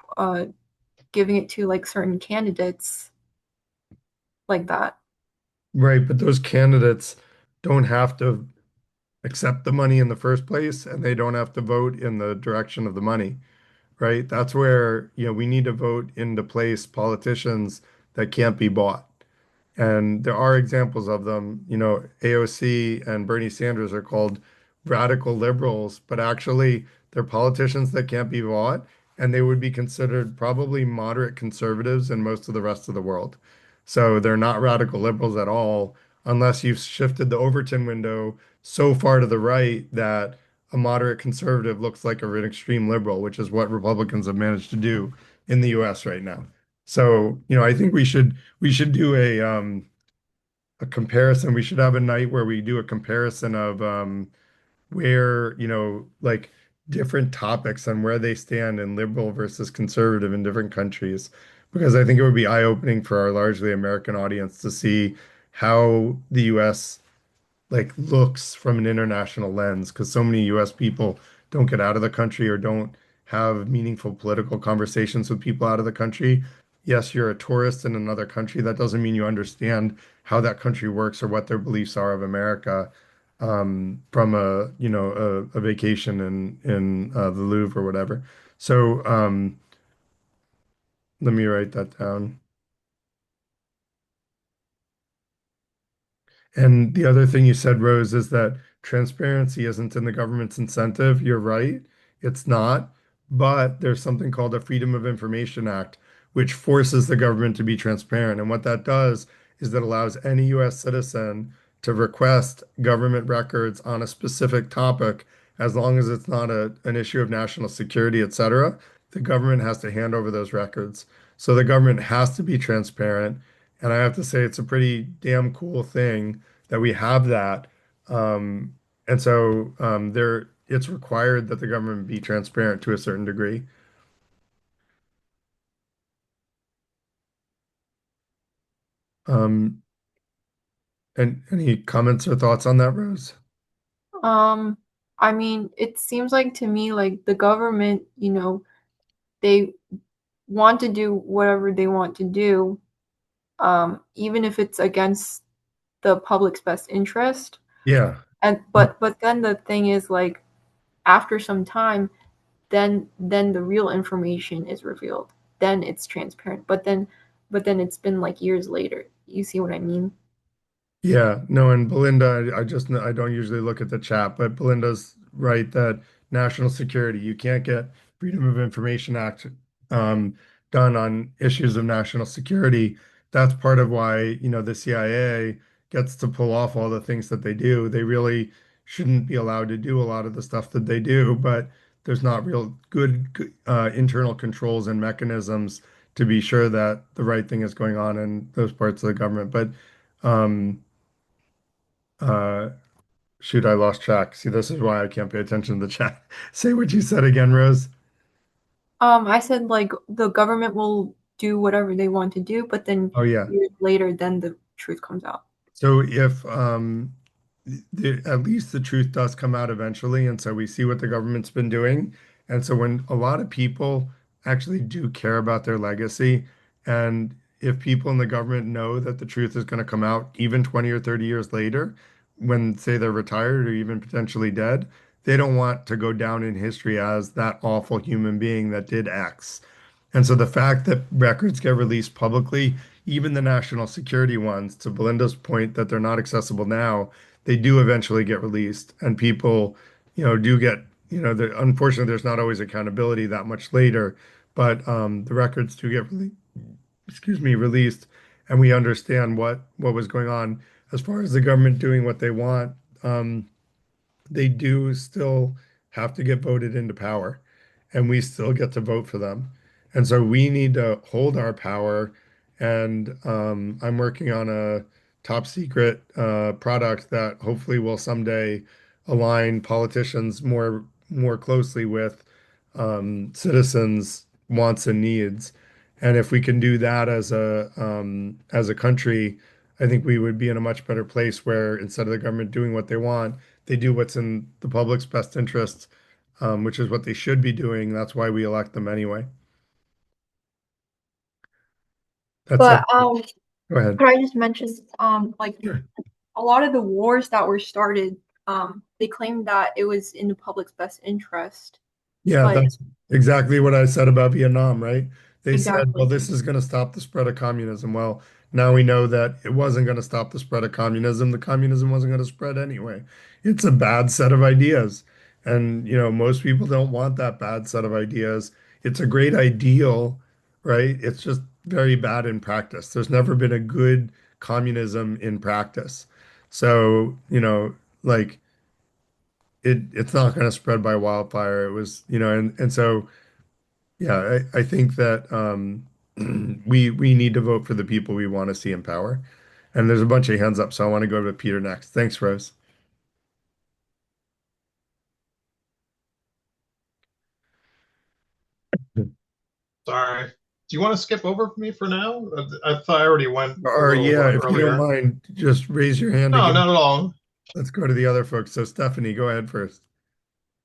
E: giving it to like certain candidates like that.
A: Right, but those candidates don't have to accept the money in the first place, and they don't have to vote in the direction of the money, right? That's where, we need to vote into place politicians that can't be bought. And there are examples of them. AOC and Bernie Sanders are called radical liberals, but actually they're politicians that can't be bought, and they would be considered probably moderate conservatives in most of the rest of the world. So they're not radical liberals at all, unless you've shifted the Overton window so far to the right that a moderate conservative looks like an extreme liberal, which is what Republicans have managed to do in the US right now. So, I think we should do a comparison. We should have a night where we do a comparison of where, like different topics and where they stand in liberal versus conservative in different countries. Because I think it would be eye-opening for our largely American audience to see how the US like looks from an international lens because so many US people don't get out of the country or don't have meaningful political conversations with people out of the country. Yes, you're a tourist in another country. That doesn't mean you understand how that country works or what their beliefs are of America from a vacation in the Louvre or whatever. So let me write that down. And the other thing you said, Rose, is that transparency isn't in the government's incentive. You're right, it's not. But there's something called the Freedom of Information Act, which forces the government to be transparent. And what that does is that allows any US citizen to request government records on a specific topic, as long as it's not an issue of national security, et cetera. The government has to hand over those records. So the government has to be transparent. And I have to say, it's a pretty damn cool thing that we have that. And so it's required that the government be transparent to a certain degree. Um, and any comments or thoughts on that, Rose?
E: Um, I mean, it seems like to me like the government, they want to do whatever they want to do, even if it's against the public's best interest.
A: Yeah.
E: And but then the thing is like after some time, then the real information is revealed. then it's transparent. But then it's been like years later. You see what I mean?
A: Yeah, no, and Belinda, I don't usually look at the chat, but Belinda's right that national security, you can't get Freedom of Information Act um, done on issues of national security. That's part of why, the CIA gets to pull off all the things that they do. They really shouldn't be allowed to do a lot of the stuff that they do, but there's not real good internal controls and mechanisms to be sure that the right thing is going on in those parts of the government. But um, uh, shoot, I lost track. See, this is why I can't pay attention to the chat. Say what you said again, Rose.
E: I said like the government will do whatever they want to do, but then
A: Oh yeah.
E: years later, then the truth comes out.
A: So if at least the truth does come out eventually, and so we see what the government's been doing. And so when a lot of people actually do care about their legacy, and if people in the government know that the truth is going to come out even 20 or 30 years later, when say they're retired or even potentially dead, they don't want to go down in history as that awful human being that did X. And so the fact that records get released publicly, even the national security ones, to Belinda's point that they're not accessible now, they do eventually get released. And people, do get, unfortunately, there's not always accountability that much later, but the records do get released, and we understand what was going on. As far as the government doing what they want, they do still have to get voted into power, and we still get to vote for them. And so we need to hold our power. And I'm working on a top secret product that hopefully will someday align politicians more closely with citizens' wants and needs. And if we can do that as a country, I think we would be in a much better place where instead of the government doing what they want, they do what's in the public's best interest, which is what they should be doing. That's why we elect them anyway. That's it.
E: But
A: Go ahead.
E: could I just mention like
A: Sure.
E: a lot of the wars that were started, they claimed that it was in the public's best interest.
A: Yeah,
E: But
A: that's exactly what I said about Vietnam, right? They said, well,
E: exactly.
A: this is going to stop the spread of communism. Well, now we know that it wasn't going to stop the spread of communism. The communism wasn't going to spread anyway. It's a bad set of ideas. And, most people don't want that bad set of ideas. It's a great ideal, right? It's just very bad in practice. There's never been a good communism in practice. So, like it's not going to spread by wildfire. It was, and so yeah, I think that we need to vote for the people we want to see in power. And there's a bunch of hands up, so I want to go to Peter next. Thanks, Rose.
C: Sorry. Do you want to skip over me for now? I thought I already went a
A: Or
C: little
A: yeah, if you don't
C: earlier.
A: mind, just raise your hand
C: No,
A: again.
C: not at all.
A: Let's go to the other folks. So Stephanie, go ahead first.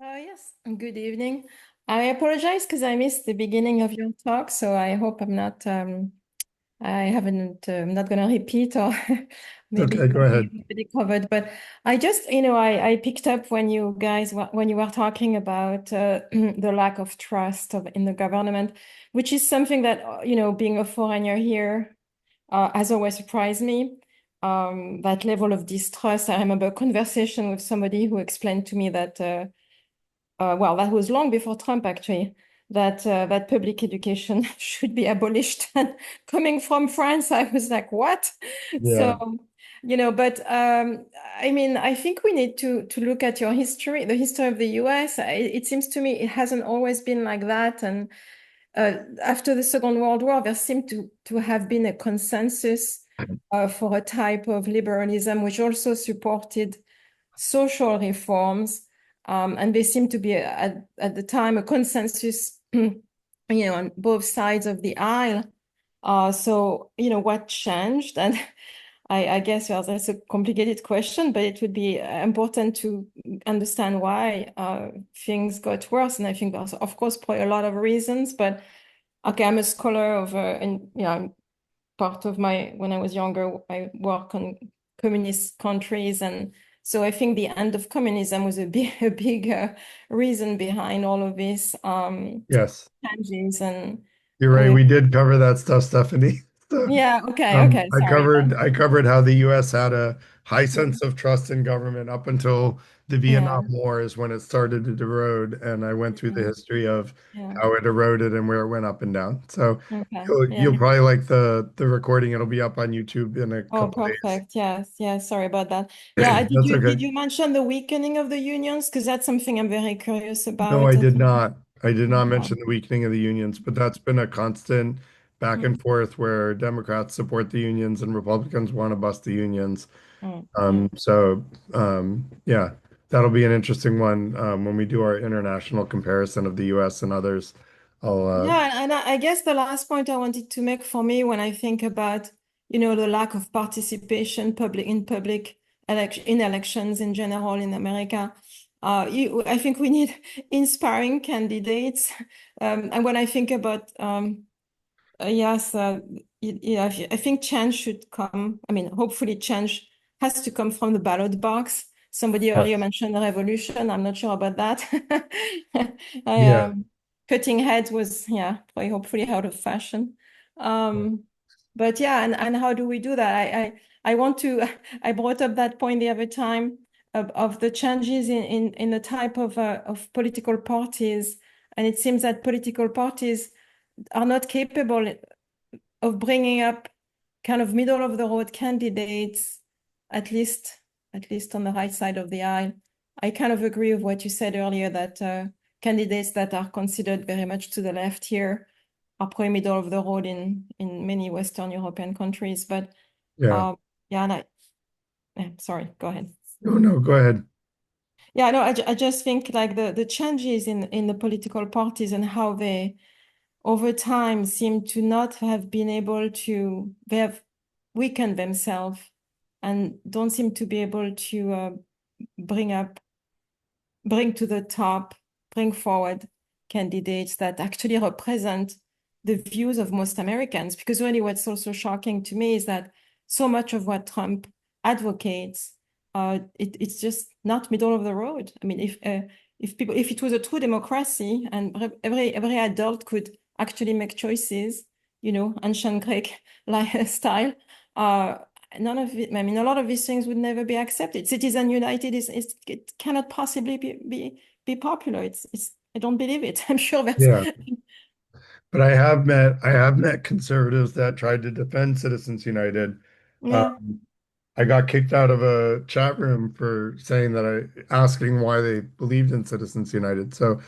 F: Yes, good evening. I apologize because I missed the beginning of your talk, so I hope I haven't, I'm not going to repeat or maybe
A: Okay, go
F: something
A: ahead.
F: you've already covered. But I just, I picked up when you guys, when you were talking about the lack of trust in the government, which is something that, being a foreigner here has always surprised me. That level of distrust. I remember a conversation with somebody who explained to me that well, that was long before Trump actually, that public education should be abolished. And coming from France, I was like, what? So,
A: Yeah.
F: but I mean, I think we need to look at your history, the history of the US. It seems to me it hasn't always been like that. And after the Second World War, there seemed to have been a consensus for a type of liberalism, which also supported social reforms. And there seemed to be at the time a consensus, on both sides of the aisle. So, what changed? And I guess well, that's a complicated question, but it would be important to understand why things got worse. And I think there's, of course, probably a lot of reasons, but okay, I'm a scholar of, and part of when I was younger, I work on communist countries. And so I think the end of communism was a big reason behind all of these
A: Yes.
F: changes. And
A: You're right. We did cover that stuff, Stephanie. So,
F: Yeah, okay, okay, sorry.
A: I covered how the U.S. had a high sense of trust in government up until the Vietnam
F: Yeah,
A: War is when it started to erode, and I went through the
F: yeah,
A: history of
F: yeah.
A: how it eroded and where it went up and down. So
F: Okay,
A: you'll
F: yeah.
A: probably like the recording. It'll be up on YouTube in a
F: Oh,
A: couple days.
F: perfect. Yes, yes. Sorry about that. Yeah,
A: That's okay.
F: did you mention the weakening of the unions? Because that's something I'm very curious
A: No, I
F: about as
A: did
F: well.
A: not. I did not
F: Okay.
A: mention the weakening of the unions, but that's been a constant back and
F: Mm,
A: forth where Democrats support the unions and Republicans want to bust the unions.
F: mm.
A: So yeah, that'll be an interesting one when we do our international comparison of the US and others. I'll
F: Yeah, and I guess the last point I wanted to make for me when I think about, the lack of participation public election in elections in general in America, I think we need inspiring candidates. And when I think about yes, yeah, I think change should come. I mean, hopefully change has to come from the ballot box. Somebody earlier
A: Yes.
F: mentioned a revolution. I'm not sure about that. I
A: Yeah.
F: cutting heads was, yeah, probably hopefully out of fashion. But yeah, and how do we do that? I want to I brought up that point the other time of the changes in the type of political parties, and it seems that political parties are not capable of bringing up kind of middle of the road candidates, at least on the right side of the aisle. I kind of agree with what you said earlier that candidates that are considered very much to the left here are probably middle of the road in many Western European countries. But
A: Yeah.
F: um, yeah, and sorry, go ahead.
A: No, no, go ahead.
F: Yeah, no, I just think like the changes in the political parties and how they over time seem to not have been able to, they have weakened themselves and don't seem to be able to bring up bring to the top, bring forward candidates that actually represent the views of most Americans. Because really, what's also shocking to me is that so much of what Trump advocates, it's just not middle of the road. I mean, if it was a true democracy and every adult could actually make choices, ancient Greek like style, none of it, I mean, a lot of these things would never be accepted. Citizen United it cannot possibly be popular. I don't believe it. I'm sure there's,
A: Yeah. But I have met conservatives that tried to defend Citizens United.
F: yeah.
A: Um, I got kicked out of a chat room for saying that asking why they believed in Citizens United. So,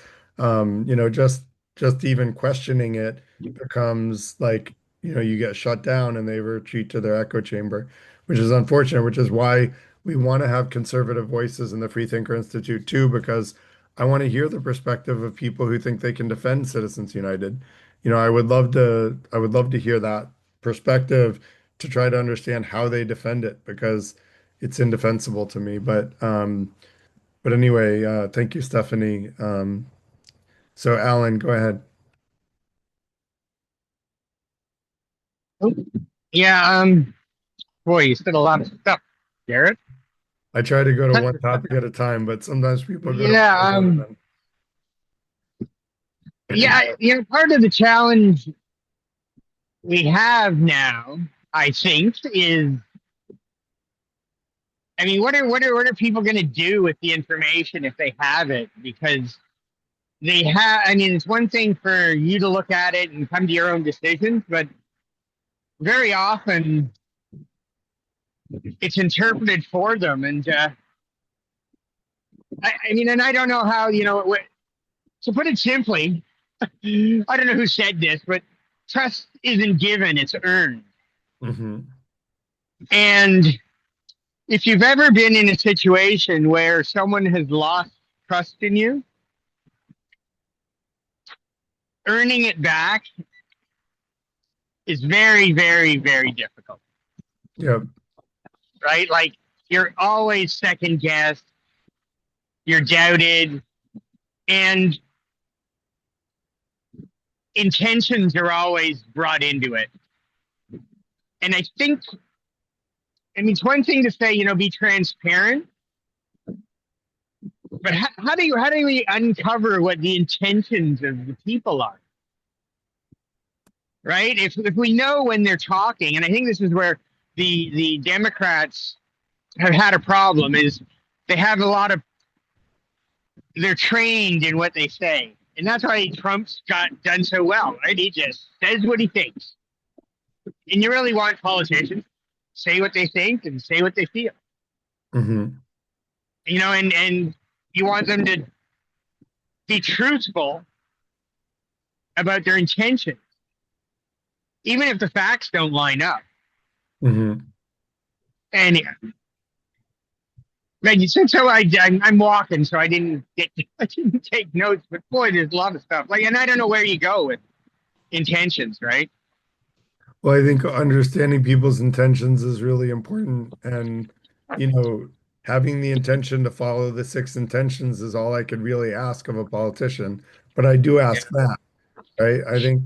A: just even questioning it becomes like, you get shut down and they retreat to their echo chamber, which is unfortunate, which is why we want to have conservative voices in the Freethinker Institute too, because I want to hear the perspective of people who think they can defend Citizens United. I would love to hear that perspective to try to understand how they defend it because it's indefensible to me. But anyway, thank you, Stephanie. So Alan, go ahead.
G: Oh, yeah, boy, you said a lot of stuff, Garrett.
A: I try to go to one topic at a time, but sometimes people go to
G: Yeah,
A: more than
G: yeah, part of the challenge we have now, I think, is, I mean, what are people going to do with the information if they have it? Because they have, I mean, it's one thing for you to look at it and come to your own decisions, but very often it's interpreted for them. And I mean, and I don't know how, to put it simply, I don't know who said this, but trust isn't given, it's earned.
A: Mhm.
G: And if you've ever been in a situation where someone has lost trust in you, earning it back is very, very, very difficult,
A: Yep.
G: right? Like you're always second guessed, you're doubted, and intentions are always brought into it. And I think, I mean, it's one thing to say, be transparent, but how do we uncover what the intentions of the people are? right? If we know when they're talking, and I think this is where the Democrats have had a problem, is they have a lot of, they're trained in what they say, and that's why Trump's got done so well, right? He just says what he thinks, and you really want politicians say what they think and say what they feel,
A: Hmm.
G: and you want them to be truthful about their intentions, even if the facts don't line up.
A: Hmm.
G: And like you said, so I'm walking, so I didn't take notes. But boy, there's a lot of stuff. Like, and I don't know where you go with intentions, right?
A: Well, I think understanding people's intentions is really important. And, you know, having the intention to follow the six intentions is all I could really ask of a politician. But I do
G: Yeah.
A: ask that, right? I think,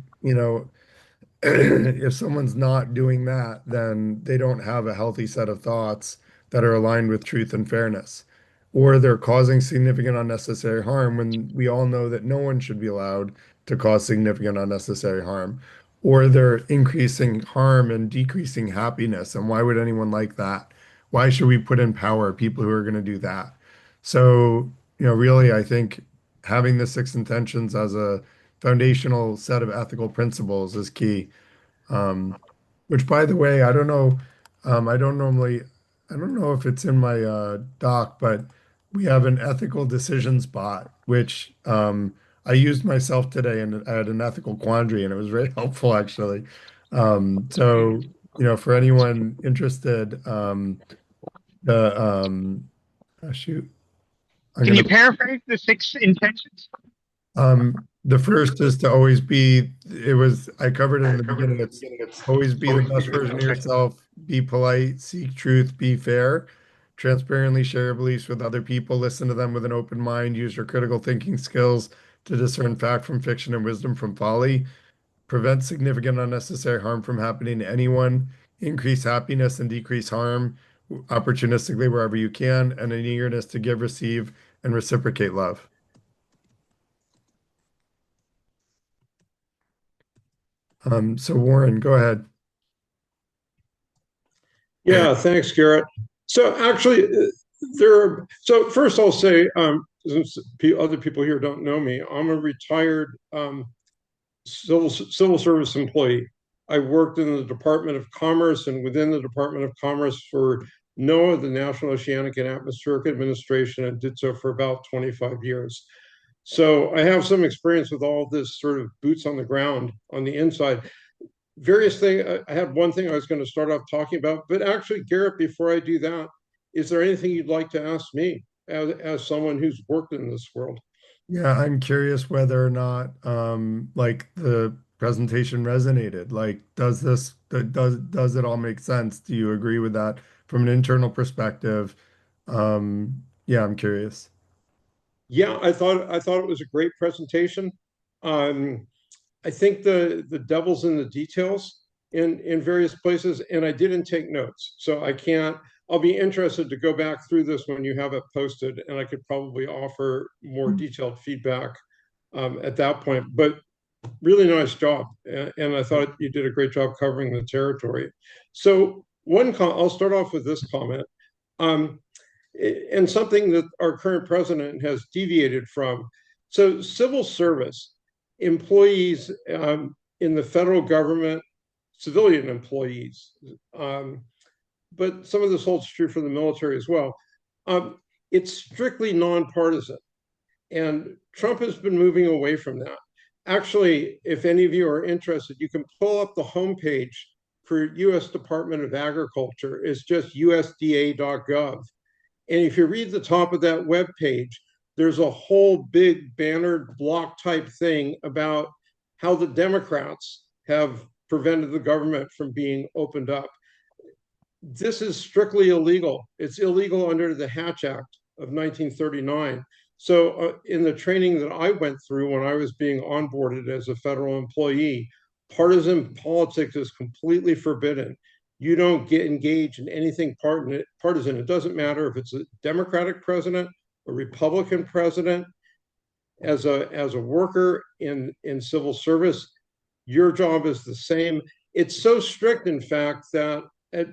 A: if someone's not doing that, then they don't have a healthy set of thoughts that are aligned with truth and fairness, or they're causing significant unnecessary harm when we all know that no one should be allowed to cause significant unnecessary harm, or they're increasing harm and decreasing happiness. And why would anyone like that? Why should we put in power people who are going to do that? So, really, I think having the six intentions as a foundational set of ethical principles is key. Um, which, by the way, I don't know. I don't normally, I don't know if it's in my doc, but we have an ethical decisions bot, which I used myself today, and I had an ethical quandary, and it was very helpful actually. So, for anyone interested, the shoot, I'm
G: Can
A: gonna
G: you paraphrase the six intentions?
A: The first is to always be, I covered it in the beginning. It's always be the best version of yourself, be polite, seek truth, be fair, transparently share your beliefs with other people, listen to them with an open mind, use your critical thinking skills to discern fact from fiction and wisdom from folly, prevent significant unnecessary harm from happening to anyone, increase happiness and decrease harm opportunistically wherever you can, and an eagerness to give, receive, and reciprocate love. So Warren, go ahead.
H: Yeah, thanks, Garrett. So actually, so first I'll say, since other people here don't know me, I'm a retired civil service employee. I worked in the Department of Commerce and within the Department of Commerce for NOAA, the National Oceanic and Atmospheric Administration, and did so for about 25 years. So I have some experience with all this sort of boots on the ground on the inside. Various things. I had one thing I was going to start off talking about, but actually, Garrett, before I do that, is there anything you'd like to ask me as someone who's worked in this world?
A: Yeah, I'm curious whether or not like the presentation resonated. Like, does it all make sense? Do you agree with that from an internal perspective? Yeah, I'm curious.
H: Yeah, I thought it was a great presentation. Um, I think the devil's in the details in various places, and I didn't take notes, so I can't. I'll be interested to go back through this when you have it posted, and I could probably offer more detailed feedback at that point. But really nice job, and I thought you did a great job covering the territory. So I'll start off with this comment. Um, and something that our current president has deviated from. So, civil service employees in the federal government, civilian employees, but some of this holds true for the military as well. It's strictly nonpartisan, and Trump has been moving away from that. Actually, if any of you are interested, you can pull up the homepage for U.S. Department of Agriculture. It's just USDA.gov. And if you read the top of that web page, there's a whole big bannered block type thing about how the Democrats have prevented the government from being opened up. This is strictly illegal. It's illegal under the Hatch Act of 1939. So, in the training that I went through when I was being onboarded as a federal employee, partisan politics is completely forbidden. You don't get engaged in anything partisan. It doesn't matter if it's a Democratic president, a Republican president. As a worker in civil service, Your job is the same. It's so strict, in fact, that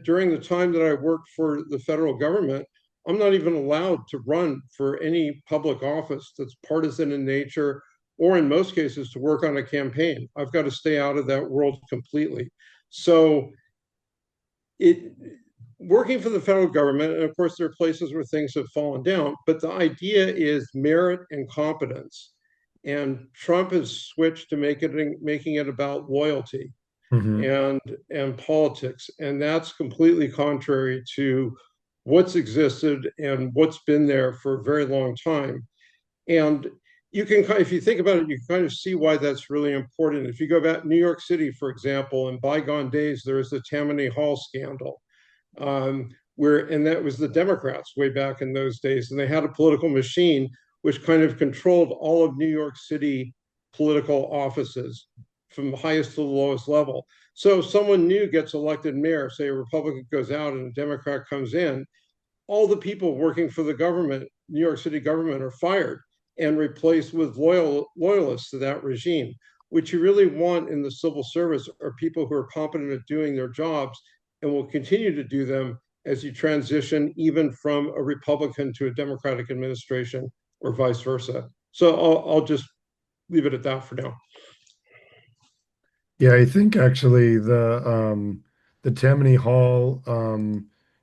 H: during the time that I worked for the federal government, I'm not even allowed to run for any public office that's partisan in nature, or in most cases, to work on a campaign. I've got to stay out of that world completely. So it working for the federal government, and of course there are places where things have fallen down, but the idea is merit and competence. And Trump has switched to making it about loyalty
A: Hmm.
H: and and politics, and that's completely contrary to what's existed and what's been there for a very long time. And you can if you think about it, you can kind of see why that's really important. If you go back to New York City, for example, in bygone days, there was the Tammany Hall scandal, and that was the Democrats way back in those days, and they had a political machine which kind of controlled all of New York City political offices from the highest to the lowest level. So if someone new gets elected mayor, say a Republican goes out and a Democrat comes in, all the people working for the government, New York City government, are fired and replaced with loyalists to that regime. What you really want in the civil service are people who are competent at doing their jobs and will continue to do them as you transition even from a Republican to a Democratic administration or vice versa. So I'll just leave it at that for now.
A: Yeah, I think actually the Tammany Hall,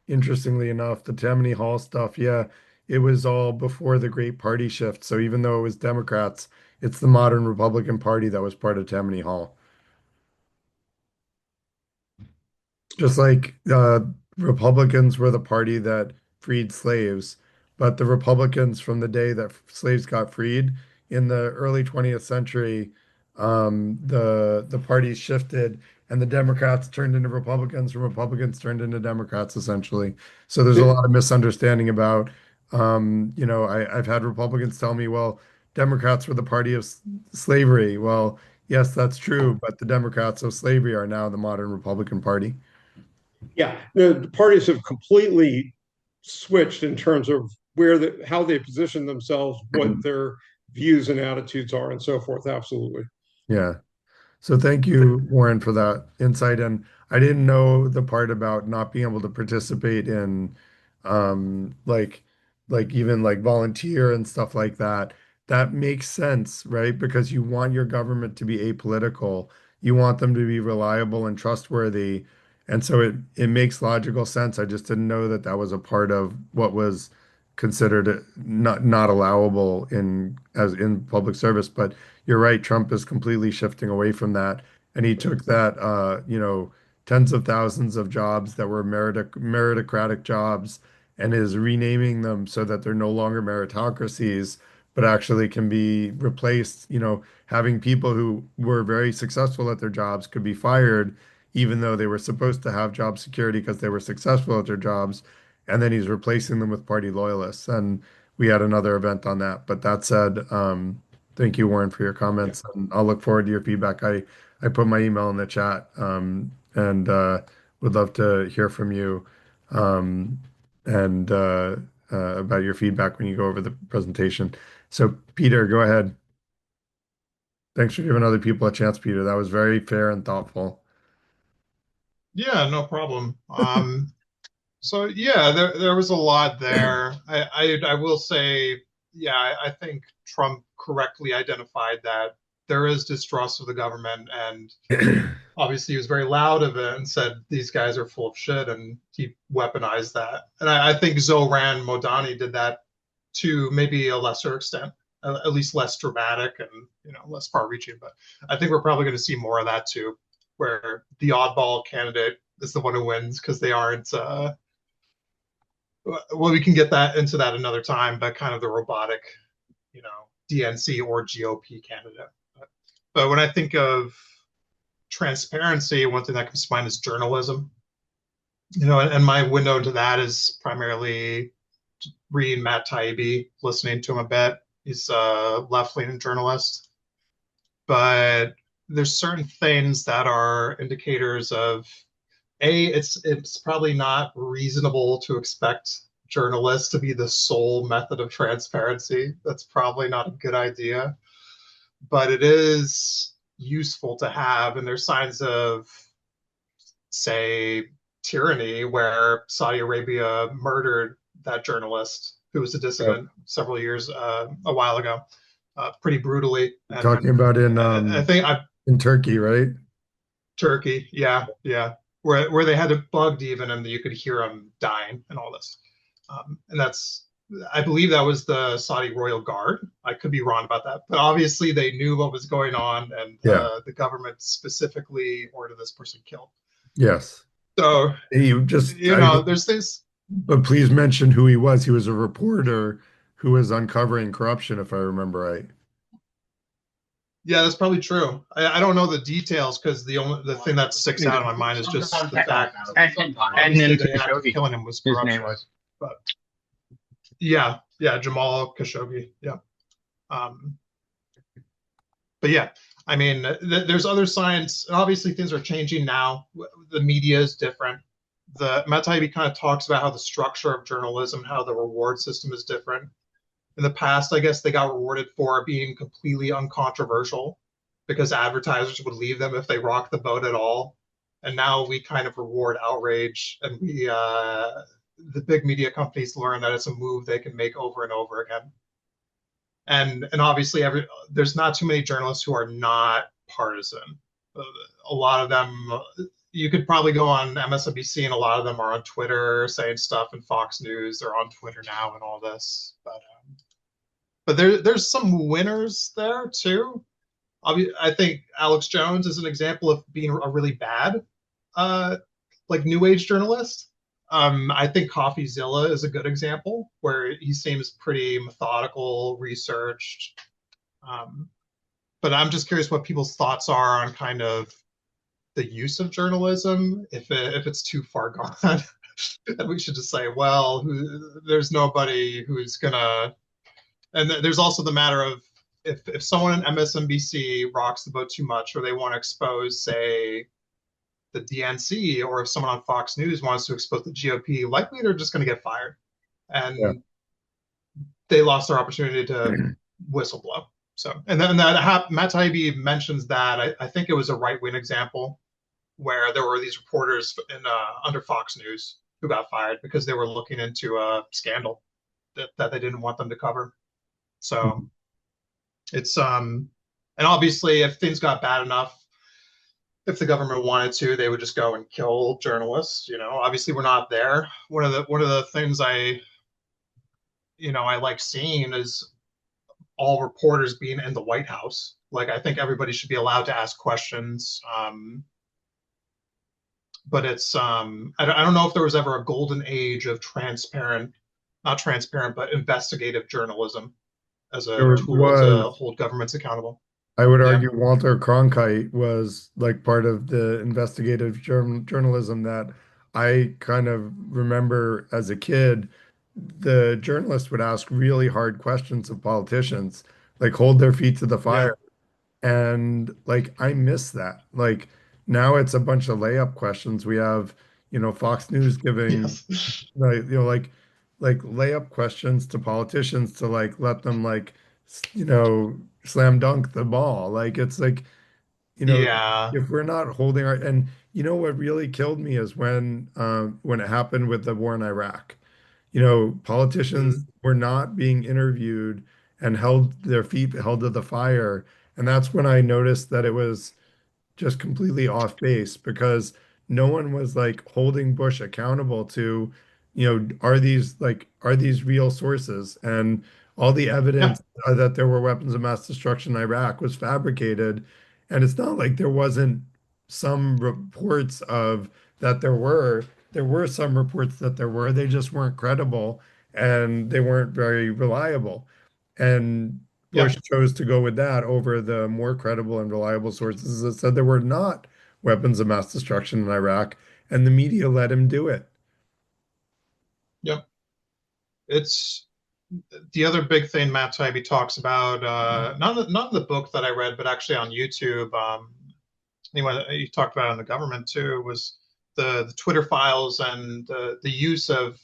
A: interestingly enough, the Tammany Hall stuff, yeah, it was all before the Great Party shift. So even though it was Democrats, it's the modern Republican Party that was part of Tammany Hall. Just like Republicans were the party that freed slaves, but the Republicans from the day that slaves got freed in the early 20th century, the parties shifted and the Democrats turned into Republicans and Republicans turned into Democrats essentially. So there's a lot of misunderstanding about, I've had Republicans tell me, well, Democrats were the party of slavery. Well, yes, that's true, but the Democrats of slavery are now the modern Republican Party.
H: Yeah, the parties have completely switched in terms of how they position themselves, what their views and attitudes are, and so forth. Absolutely.
A: Yeah. So thank you, Warren, for that insight. And I didn't know the part about not being able to participate in um like even like volunteer and stuff like that. That makes sense, right? Because you want your government to be apolitical. You want them to be reliable and trustworthy. And so it makes logical sense. I just didn't know that that was a part of what was considered not allowable in public service. But you're right, Trump is completely shifting away from that. And he took that, tens of thousands of jobs that were meritocratic jobs and is renaming them so that they're no longer meritocracies, but actually can be replaced. Having people who were very successful at their jobs could be fired, even though they were supposed to have job security because they were successful at their jobs. And then he's replacing them with party loyalists. And we had another event on that. But that said, thank you, Warren, for your
H: Yeah.
A: comments, and I'll look forward to your feedback. I put my email in the chat, and would love to hear from you, um, and about your feedback when you go over the presentation. So, Peter, go ahead. Thanks for giving other people a chance, Peter. That was very fair and thoughtful.
C: Yeah, no problem. So yeah, there was a lot there. I will say, yeah, I think Trump correctly identified that there is distrust of the government, and obviously he was very loud of it and said these guys are full of shit, and he weaponized that. And I think Zoran Modani did that to maybe a lesser extent, at least less dramatic and less far-reaching. But I think we're probably going to see more of that too, where the oddball candidate is the one who wins because they aren't. Well, we can get that into that another time, but kind of the robotic, DNC or GOP candidate. But when I think of transparency, one thing that comes to mind is journalism. And my window into that is primarily reading Matt Taibbi, listening to him a bit. He's a left-leaning journalist, but there's certain things that are indicators of it's probably not reasonable to expect journalists to be the sole method of transparency. That's probably not a good idea. But it is, useful to have, and there's signs of, say, tyranny where Saudi Arabia murdered that journalist who was a
A: Yeah.
C: dissident several years a while ago, pretty brutally. And
A: Talking about
C: I think
A: in Turkey, right?
C: Turkey, yeah, yeah, where they had it bugged even, and you could hear them dying and all this. And that's, I believe that was the Saudi Royal Guard. I could be wrong about that, but obviously they knew what was going on, and
A: Yeah.
C: the government specifically ordered this person killed.
A: Yes.
C: So,
A: You just,
C: there's this.
A: but please mention who he was. He was a reporter who was uncovering corruption, if I remember right.
C: Yeah, that's probably true. I don't know the details because the thing that sticks out in my mind is just the fact obviously the act of killing him was corruption.
G: His name was.
C: But yeah, Jamal Khashoggi. Yeah. Um, but yeah, I mean, there's other science, and obviously things are changing now. The media is different. The Matt Taibbi kind of talks about how the structure of journalism, how the reward system is different. In the past, I guess they got rewarded for being completely uncontroversial because advertisers would leave them if they rocked the boat at all. And now we kind of reward outrage, and the big media companies learn that it's a move they can make over and over again. And obviously there's not too many journalists who are not partisan. A lot of them, you could probably go on MSNBC, and a lot of them are on Twitter saying stuff, and Fox News, they're on Twitter now and all this. But there's some winners there too. I think Alex Jones is an example of being a really bad like new age journalist. I think CoffeeZilla is a good example where he seems pretty methodical, researched. But I'm just curious what people's thoughts are on kind of the use of journalism, if it's too far gone. And we should just say, well, there's nobody who's gonna. And there's also the matter of if someone in MSNBC rocks the boat too much, or they want to expose, say, the DNC, or if someone on Fox News wants to expose the GOP, likely they're just going to get fired,
A: Yeah.
C: and they lost their opportunity to whistleblow. So, and then Matt Taibbi mentions that I think it was a right wing example where there were these reporters under Fox News who got fired because they were looking into a scandal that they didn't want them to cover. So it's and obviously if things got bad enough, if the government wanted to, they would just go and kill journalists. Obviously we're not there. One of the things I like seeing is all reporters being in the White House. Like, I think everybody should be allowed to ask questions. But it's I don't know if there was ever a golden age of not transparent, but investigative journalism as a
A: There
C: tool to
A: was,
C: hold governments accountable.
A: I would
C: Yeah.
A: argue Walter Cronkite was like part of the investigative journalism that I kind of remember as a kid. The journalists would ask really hard questions of politicians, like hold their feet to the
C: Yeah.
A: fire. And like I miss that. Like now it's a bunch of layup questions. We have, Fox News giving
C: Yes.
A: like layup questions to politicians to like let them like slam dunk the ball. Like it's like, you know,
C: Yeah.
A: if we're not holding our and what really killed me is when it happened with the war in Iraq. Politicians
C: Mm.
A: were not being interviewed and held their feet held to the fire. And that's when I noticed that it was just completely off base because no one was like holding Bush accountable to, are these real sources? And all the
C: Yeah.
A: evidence that there were weapons of mass destruction in Iraq was fabricated. And it's not like there wasn't some reports of that there were some reports that they just weren't credible and they weren't very reliable. And
C: Yeah.
A: Bush chose to go with that over the more credible and reliable sources that said there were not weapons of mass destruction in Iraq, and the media let him do it.
C: Yeah. It's the other big thing Matt Taibbi talks about, not in the book that I read, but actually on YouTube. He talked about it in the government too, was the Twitter files and the use of,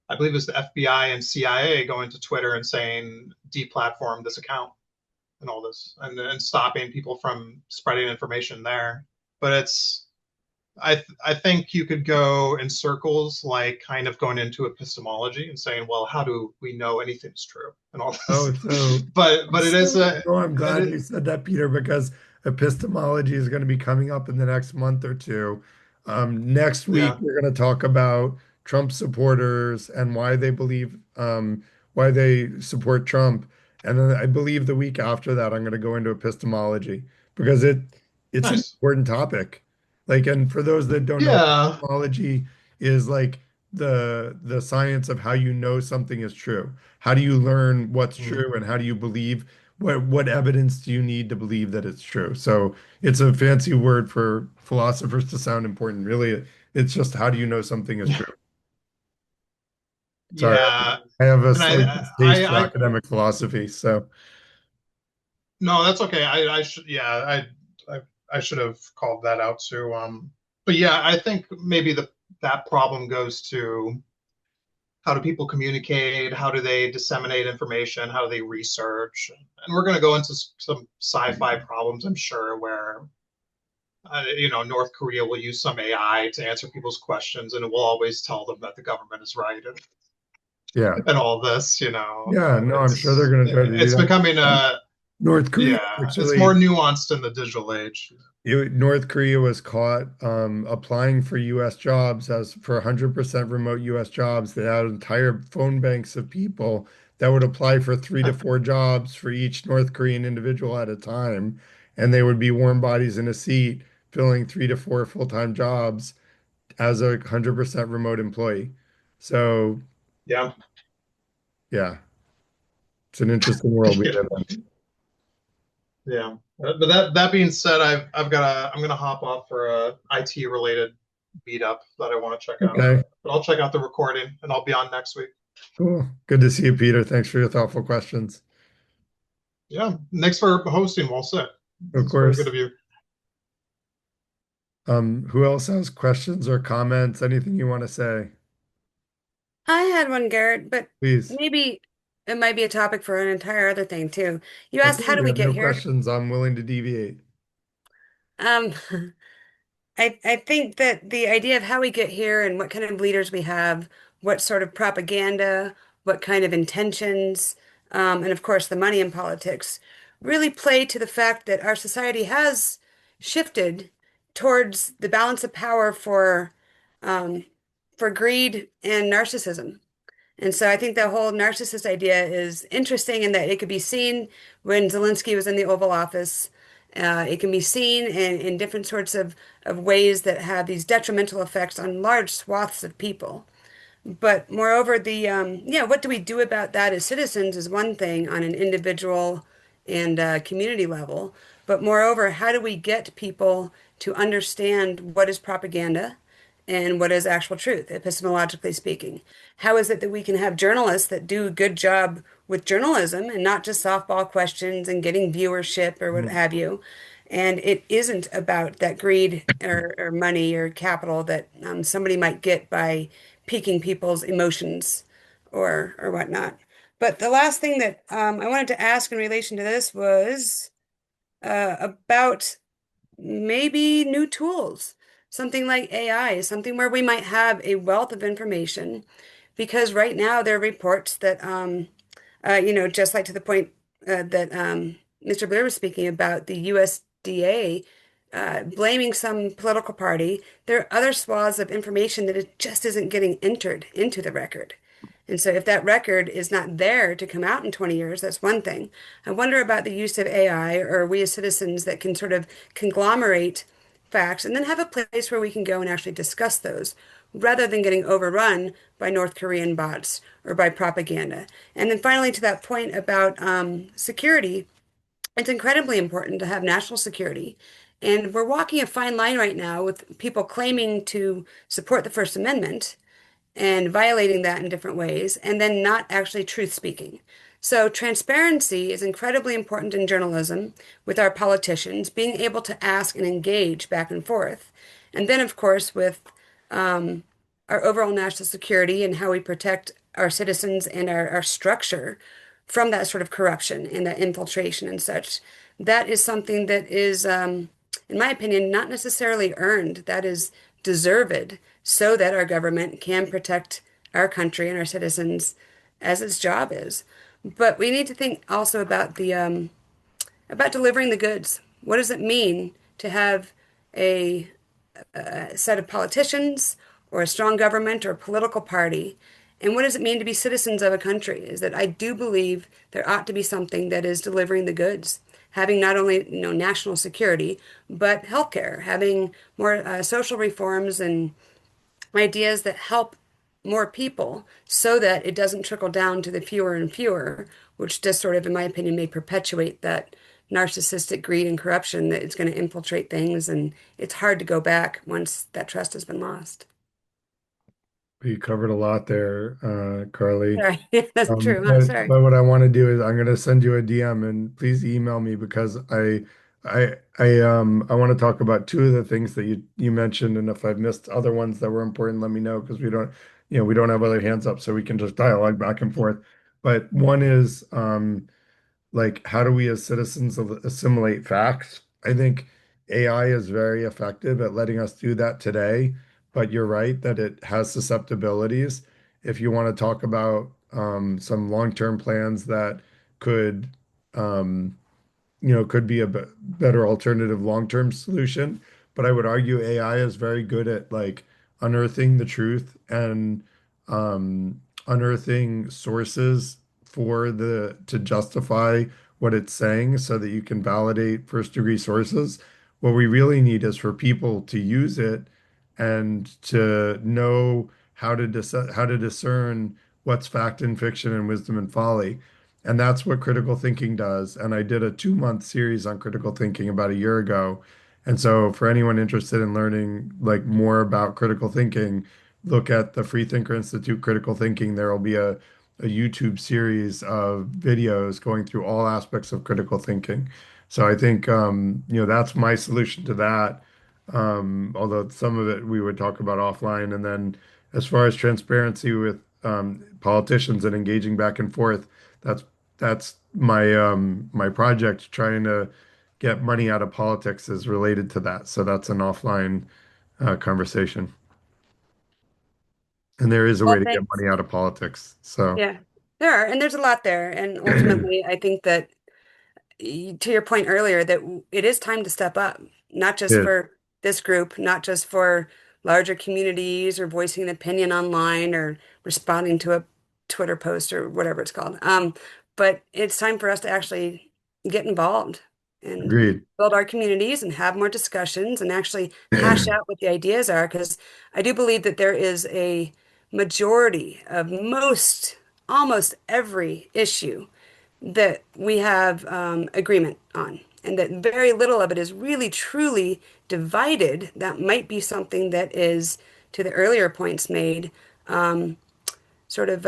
C: I believe it was the FBI and CIA going to Twitter and saying deplatform this account. and all this, and stopping people from spreading information there. But I think you could go in circles, like kind of going into epistemology and saying, well, how do we know anything's true and all this?
A: Oh, so
C: But it is a
A: I'm
C: it
A: glad you
C: is,
A: said that, Peter, because epistemology is going to be coming up in the next month or two. Next week,
C: yeah,
A: we're going to talk about Trump supporters and why they support Trump. And then I believe the week after that, I'm going to go into epistemology because it's an
C: nice.
A: important topic. Like, and for those that don't know,
C: Yeah.
A: epistemology is like the science of how you know something is true. How do you learn what's
C: Mm.
A: true and how do you believe what evidence do you need to believe that it's true? So it's a fancy word for philosophers to sound important. Really, it's just how do you know something is true?
C: Yeah.
A: Sorry,
C: Yeah.
A: I have a
C: And
A: slight distaste for
C: I
A: academic philosophy. So
C: no, that's okay. I should, yeah, I should have called that out too. But yeah, I think maybe that problem goes to how do people communicate? How do they disseminate information? How do they research? And we're going to go into some sci-fi problems, I'm sure, where North Korea will use some AI to answer people's questions, and it will always tell them that the government is right
A: yeah,
C: and all this.
A: yeah, no, I'm sure they're going to try to do
C: It's becoming
A: that.
C: a
A: North Korea
C: yeah, it's more
A: actually
C: nuanced in the digital age.
A: North Korea was caught applying for U.S. jobs as for 100% remote U.S. jobs. They had entire phone banks of people that would apply for 3 to 4 jobs for each North Korean individual at a time, and they would be warm bodies in a seat filling 3 to 4 full-time jobs as a 100% remote employee. So
C: Yeah.
A: yeah, it's an interesting world we live in.
C: Yeah. But that being said, I'm gonna hop off for a IT related beat up that I want to check out.
A: Okay,
C: But I'll check out the recording and I'll be on next week.
A: cool. Good to see you, Peter. Thanks for your thoughtful questions.
C: Yeah. Thanks for hosting. Well said.
A: Of
C: It's very good
A: course.
C: of you.
A: Who else has questions or comments? Anything you want to say?
D: I had one, Garrett, but
A: Please.
D: maybe it might be a topic for an entire other thing too. You asked,
A: Okay,
D: how do
A: we
D: we
A: have
D: get
A: no
D: here?
A: questions. I'm willing to deviate.
D: Um, I think that the idea of how we get here and what kind of leaders we have, what sort of propaganda, what kind of intentions, and of course the money in politics, really play to the fact that our society has shifted towards the balance of power um, for greed and narcissism. And so I think the whole narcissist idea is interesting in that it could be seen when Zelensky was in the Oval Office. It can be seen in different sorts of ways that have these detrimental effects on large swaths of people. But moreover, what do we do about that as citizens is one thing on an individual and community level. But moreover, how do we get people to understand what is propaganda and what is actual truth, epistemologically speaking? How is it that we can have journalists that do a good job with journalism and not just softball questions and getting viewership or what
A: Mm.
D: have you? And it isn't about that greed or money or capital that somebody might get by piquing people's emotions or whatnot. But the last thing that I wanted to ask in relation to this was about maybe new tools, something like AI, something where we might have a wealth of information, because right now there are reports that just like to the point that Mr. Blair was speaking about the USDA blaming some political party, there are other swaths of information that it just isn't getting entered into the record. And so if that record is not there to come out in 20 years, that's one thing. I wonder about the use of AI or we as citizens that can sort of conglomerate facts and then have a place where we can go and actually discuss those rather than getting overrun by North Korean bots or by propaganda. And then finally, to that point about security, it's incredibly important to have national security. And we're walking a fine line right now with people claiming to support the First Amendment and violating that in different ways, and then not actually truth speaking. So, transparency is incredibly important in journalism with our politicians, being able to ask and engage back and forth. And then, of course, with um, our overall national security and how we protect our citizens and our structure from that sort of corruption and that infiltration and such. That is something that is, in my opinion, not necessarily earned. That is deserved so that our government can protect our country and our citizens as its job is. But we need to think also about the about delivering the goods. What does it mean to have a a set of politicians or a strong government or a political party? And what does it mean to be citizens of a country? Is that I do believe there ought to be something that is delivering the goods, having not only national security, but healthcare, having more social reforms and ideas that help more people so that it doesn't trickle down to the fewer and fewer, which just sort of, in my opinion, may perpetuate that narcissistic greed and corruption that is going to infiltrate things. And it's hard to go back once that trust has been lost.
A: You covered a lot there, Carly.
D: Sorry, that's true. I'm
A: But
D: sorry.
A: but what I want to do is I'm going to send you a DM and please email me because I want to talk about two of the things that you mentioned, and if I've missed other ones that were important, let me know because we don't have other hands up, so we can just dialogue back and forth. But one is like how do we as citizens assimilate facts? I think AI is very effective at letting us do that today, but you're right that it has susceptibilities. If you want to talk about some long-term plans that could um, could be a better alternative long-term solution. But I would argue AI is very good at like unearthing the truth and unearthing sources for the to justify what it's saying so that you can validate first degree sources. What we really need is for people to use it and to know how to discern what's fact and fiction and wisdom and folly. And that's what critical thinking does. And I did a 2 month series on critical thinking about a year ago. And so for anyone interested in learning like more about critical thinking, look at the Freethinker Institute Critical Thinking. There will be a YouTube series of videos going through all aspects of critical thinking. So I think that's my solution to that. Although some of it we would talk about offline. And then as far as transparency with politicians and engaging back and forth, that's that's my project trying to get money out of politics is related to that. So that's an offline conversation. And there is a way
D: Well,
A: to get
D: thanks.
A: money out of politics. So
D: Yeah, there are, and there's a lot there. And
A: it
D: ultimately, I think that to your point earlier, that it is time to step up, not just
A: is.
D: for this group, not just for larger communities or voicing an opinion online or responding to a Twitter post or whatever it's called. But it's time for us to actually get involved and
A: Agreed.
D: build our communities and have more discussions and actually hash out what the ideas are. Because I do believe that there is a majority of almost every issue that we have agreement on, and that very little of it is really truly divided. That might be something that is, to the earlier points made, sort of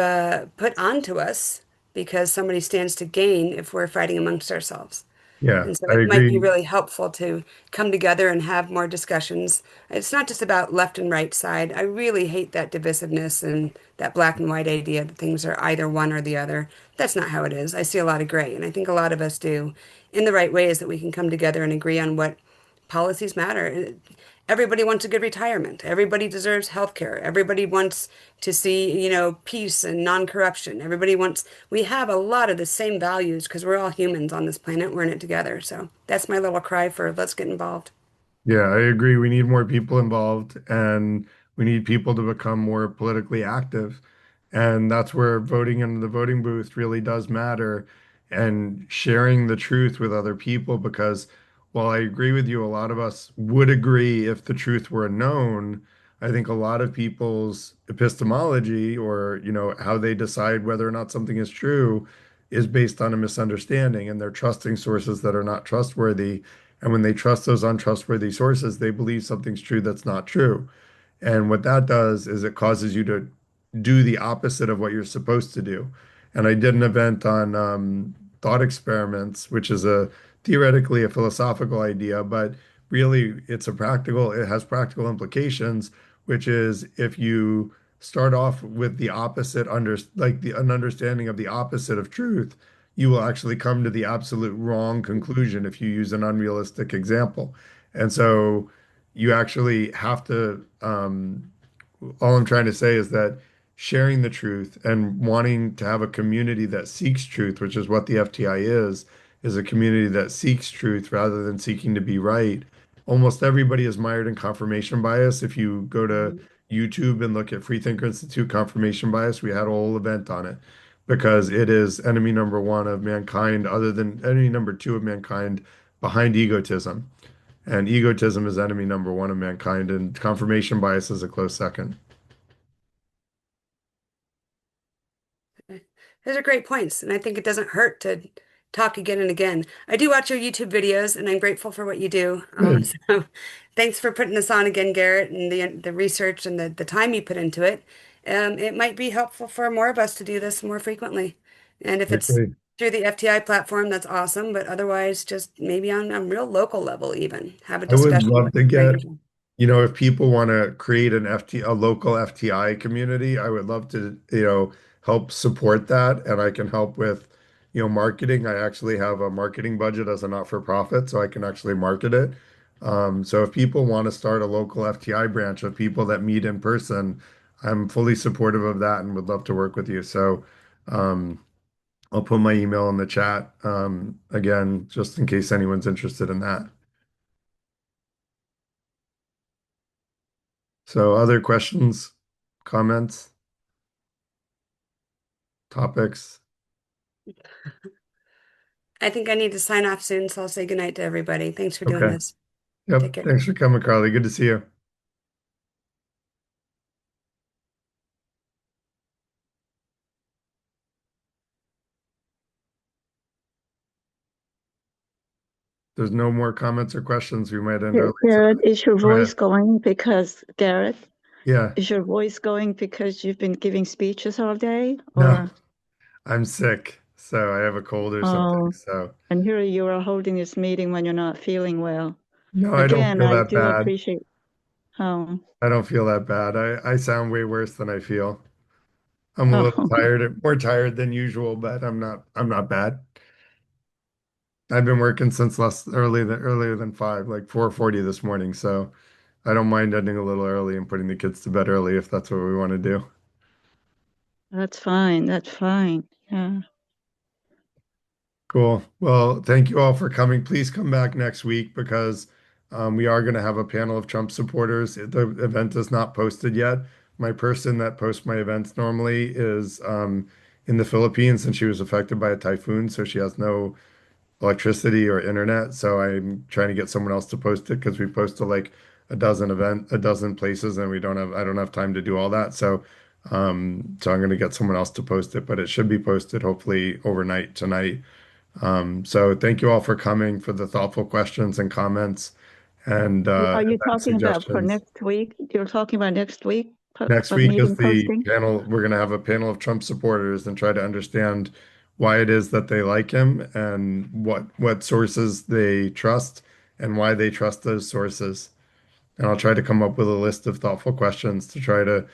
D: put onto us because somebody stands to gain if we're fighting amongst ourselves.
A: Yeah,
D: And so
A: I
D: it might be
A: agree.
D: really helpful to come together and have more discussions. It's not just about left and right side. I really hate that divisiveness and that black and white idea that things are either one or the other. That's not how it is. I see a lot of gray, and I think a lot of us do in the right ways that we can come together and agree on what policies matter. Everybody wants a good retirement. Everybody deserves health care. Everybody wants to see, peace and non-corruption. We have a lot of the same values because we're all humans on this planet. We're in it together. So that's my little cry for let's get involved.
A: Yeah, I agree. We need more people involved and we need people to become more politically active. And that's where voting in the voting booth really does matter and sharing the truth with other people. Because while I agree with you, a lot of us would agree if the truth were known. I think a lot of people's epistemology or, how they decide whether or not something is true is based on a misunderstanding and they're trusting sources that are not trustworthy. And when they trust those untrustworthy sources, they believe something's true that's not true. And what that does is it causes you to do the opposite of what you're supposed to do. And I did an event on thought experiments, which is a theoretically a philosophical idea, but really it has practical implications, which is if you start off with the opposite an understanding of the opposite of truth, you will actually come to the absolute wrong conclusion if you use an unrealistic example. And so you actually have to, all I'm trying to say is that sharing the truth and wanting to have a community that seeks truth, which is what the FTI is a community that seeks truth rather than seeking to be right. Almost everybody is mired in confirmation bias. If you go to
D: Mhm.
A: YouTube and look at Freethinker Institute confirmation bias, we had a whole event on it because it is enemy number one of mankind, other than enemy number two of mankind behind egotism. And egotism is enemy number one of mankind, and confirmation bias is a close second.
D: Those are great points, and I think it doesn't hurt to talk again and again. I do watch your YouTube videos, and I'm grateful for what you do.
A: Good.
D: So thanks for putting this on again, Garrett, and the research and the time you put into it. It might be helpful for more of us to do this more frequently. And if
A: I
D: it's
A: agree.
D: through the FTI platform, that's awesome. But otherwise, just maybe on a real local level, even have a
A: I would
D: discussion
A: love
D: with
A: to get,
D: strangers.
A: if people want to create a local FTI community, I would love to, help support that. And I can help with, marketing. I actually have a marketing budget as a not-for-profit, so I can actually market it. So if people want to start a local FTI branch of people that meet in person, I'm fully supportive of that and would love to work with you. So, um, I'll put my email in the chat, again, just in case anyone's interested in that. So other questions, comments, topics?
D: I think I need to sign off soon, so I'll say goodnight to everybody. Thanks for doing
A: Okay.
D: this. Take
A: Yep.
D: care.
A: Thanks for coming, Carly. Good to see you. There's no more comments or questions. We might end early. So
I: Garrett, is your
A: go ahead.
I: voice going because, Garrett,
A: Yeah.
I: is your voice going because you've been giving speeches all day?
A: No,
I: Or,
A: I'm sick. So I have a cold or something.
I: oh,
A: So
I: and here you are holding this meeting when you're not feeling well.
A: no, I don't
I: Again,
A: feel
I: I
A: that
I: do
A: bad.
I: appreciate, oh,
A: I don't feel that bad. I sound way worse than I feel. I'm a little
I: oh,
A: tired, more tired than usual, but I'm not bad. I've been working since earlier than 5, like 4:40 this morning. So I don't mind ending a little early and putting the kids to bed early if that's what we want to do.
I: that's fine. That's fine. Yeah.
A: Cool. Well, thank you all for coming. Please come back next week because we are going to have a panel of Trump supporters. The event is not posted yet. My person that posts my events normally is in the Philippines, and she was affected by a typhoon, so she has no electricity or internet. So I'm trying to get someone else to post it because we post to like a dozen places, and I don't have time to do all that. So I'm going to get someone else to post it, but it should be posted hopefully overnight tonight. So thank you all for coming, for the thoughtful questions and comments and
I: Are you
A: event
I: talking about for
A: suggestions.
I: next week? You're talking about next week,
A: Next
I: a
A: week is
I: meeting
A: the
I: posting?
A: panel. We're going to have a panel of Trump supporters and try to understand why it is that they like him and what sources they trust and why they trust those sources. And I'll try to come up with a list of thoughtful questions to try to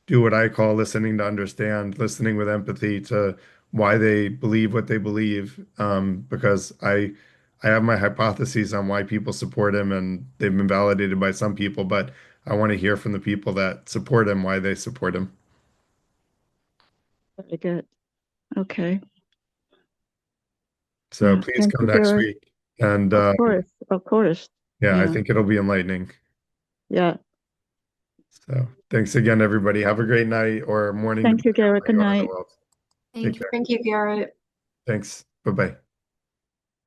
A: do what I call listening to understand, listening with empathy to why they believe what they believe. Because I have my hypotheses on why people support him, and they've been validated by some people, but I want to hear from the people that support him why they support him.
I: Very good. Okay.
A: So
I: Yeah.
A: please
I: Thank
A: come
I: you,
A: next
I: Garrett.
A: week. And
I: Of course. Of course.
A: yeah, I
I: Yeah.
A: think it'll be enlightening.
I: Yeah.
A: So thanks again, everybody. Have a great night or morning,
I: Thank you,
A: depending on
I: Garrett.
A: where
I: Good
A: you are in the
I: night.
A: world. Take
E: Thank you.
A: care.
E: Thank you, Garrett.
A: Thanks. Bye bye.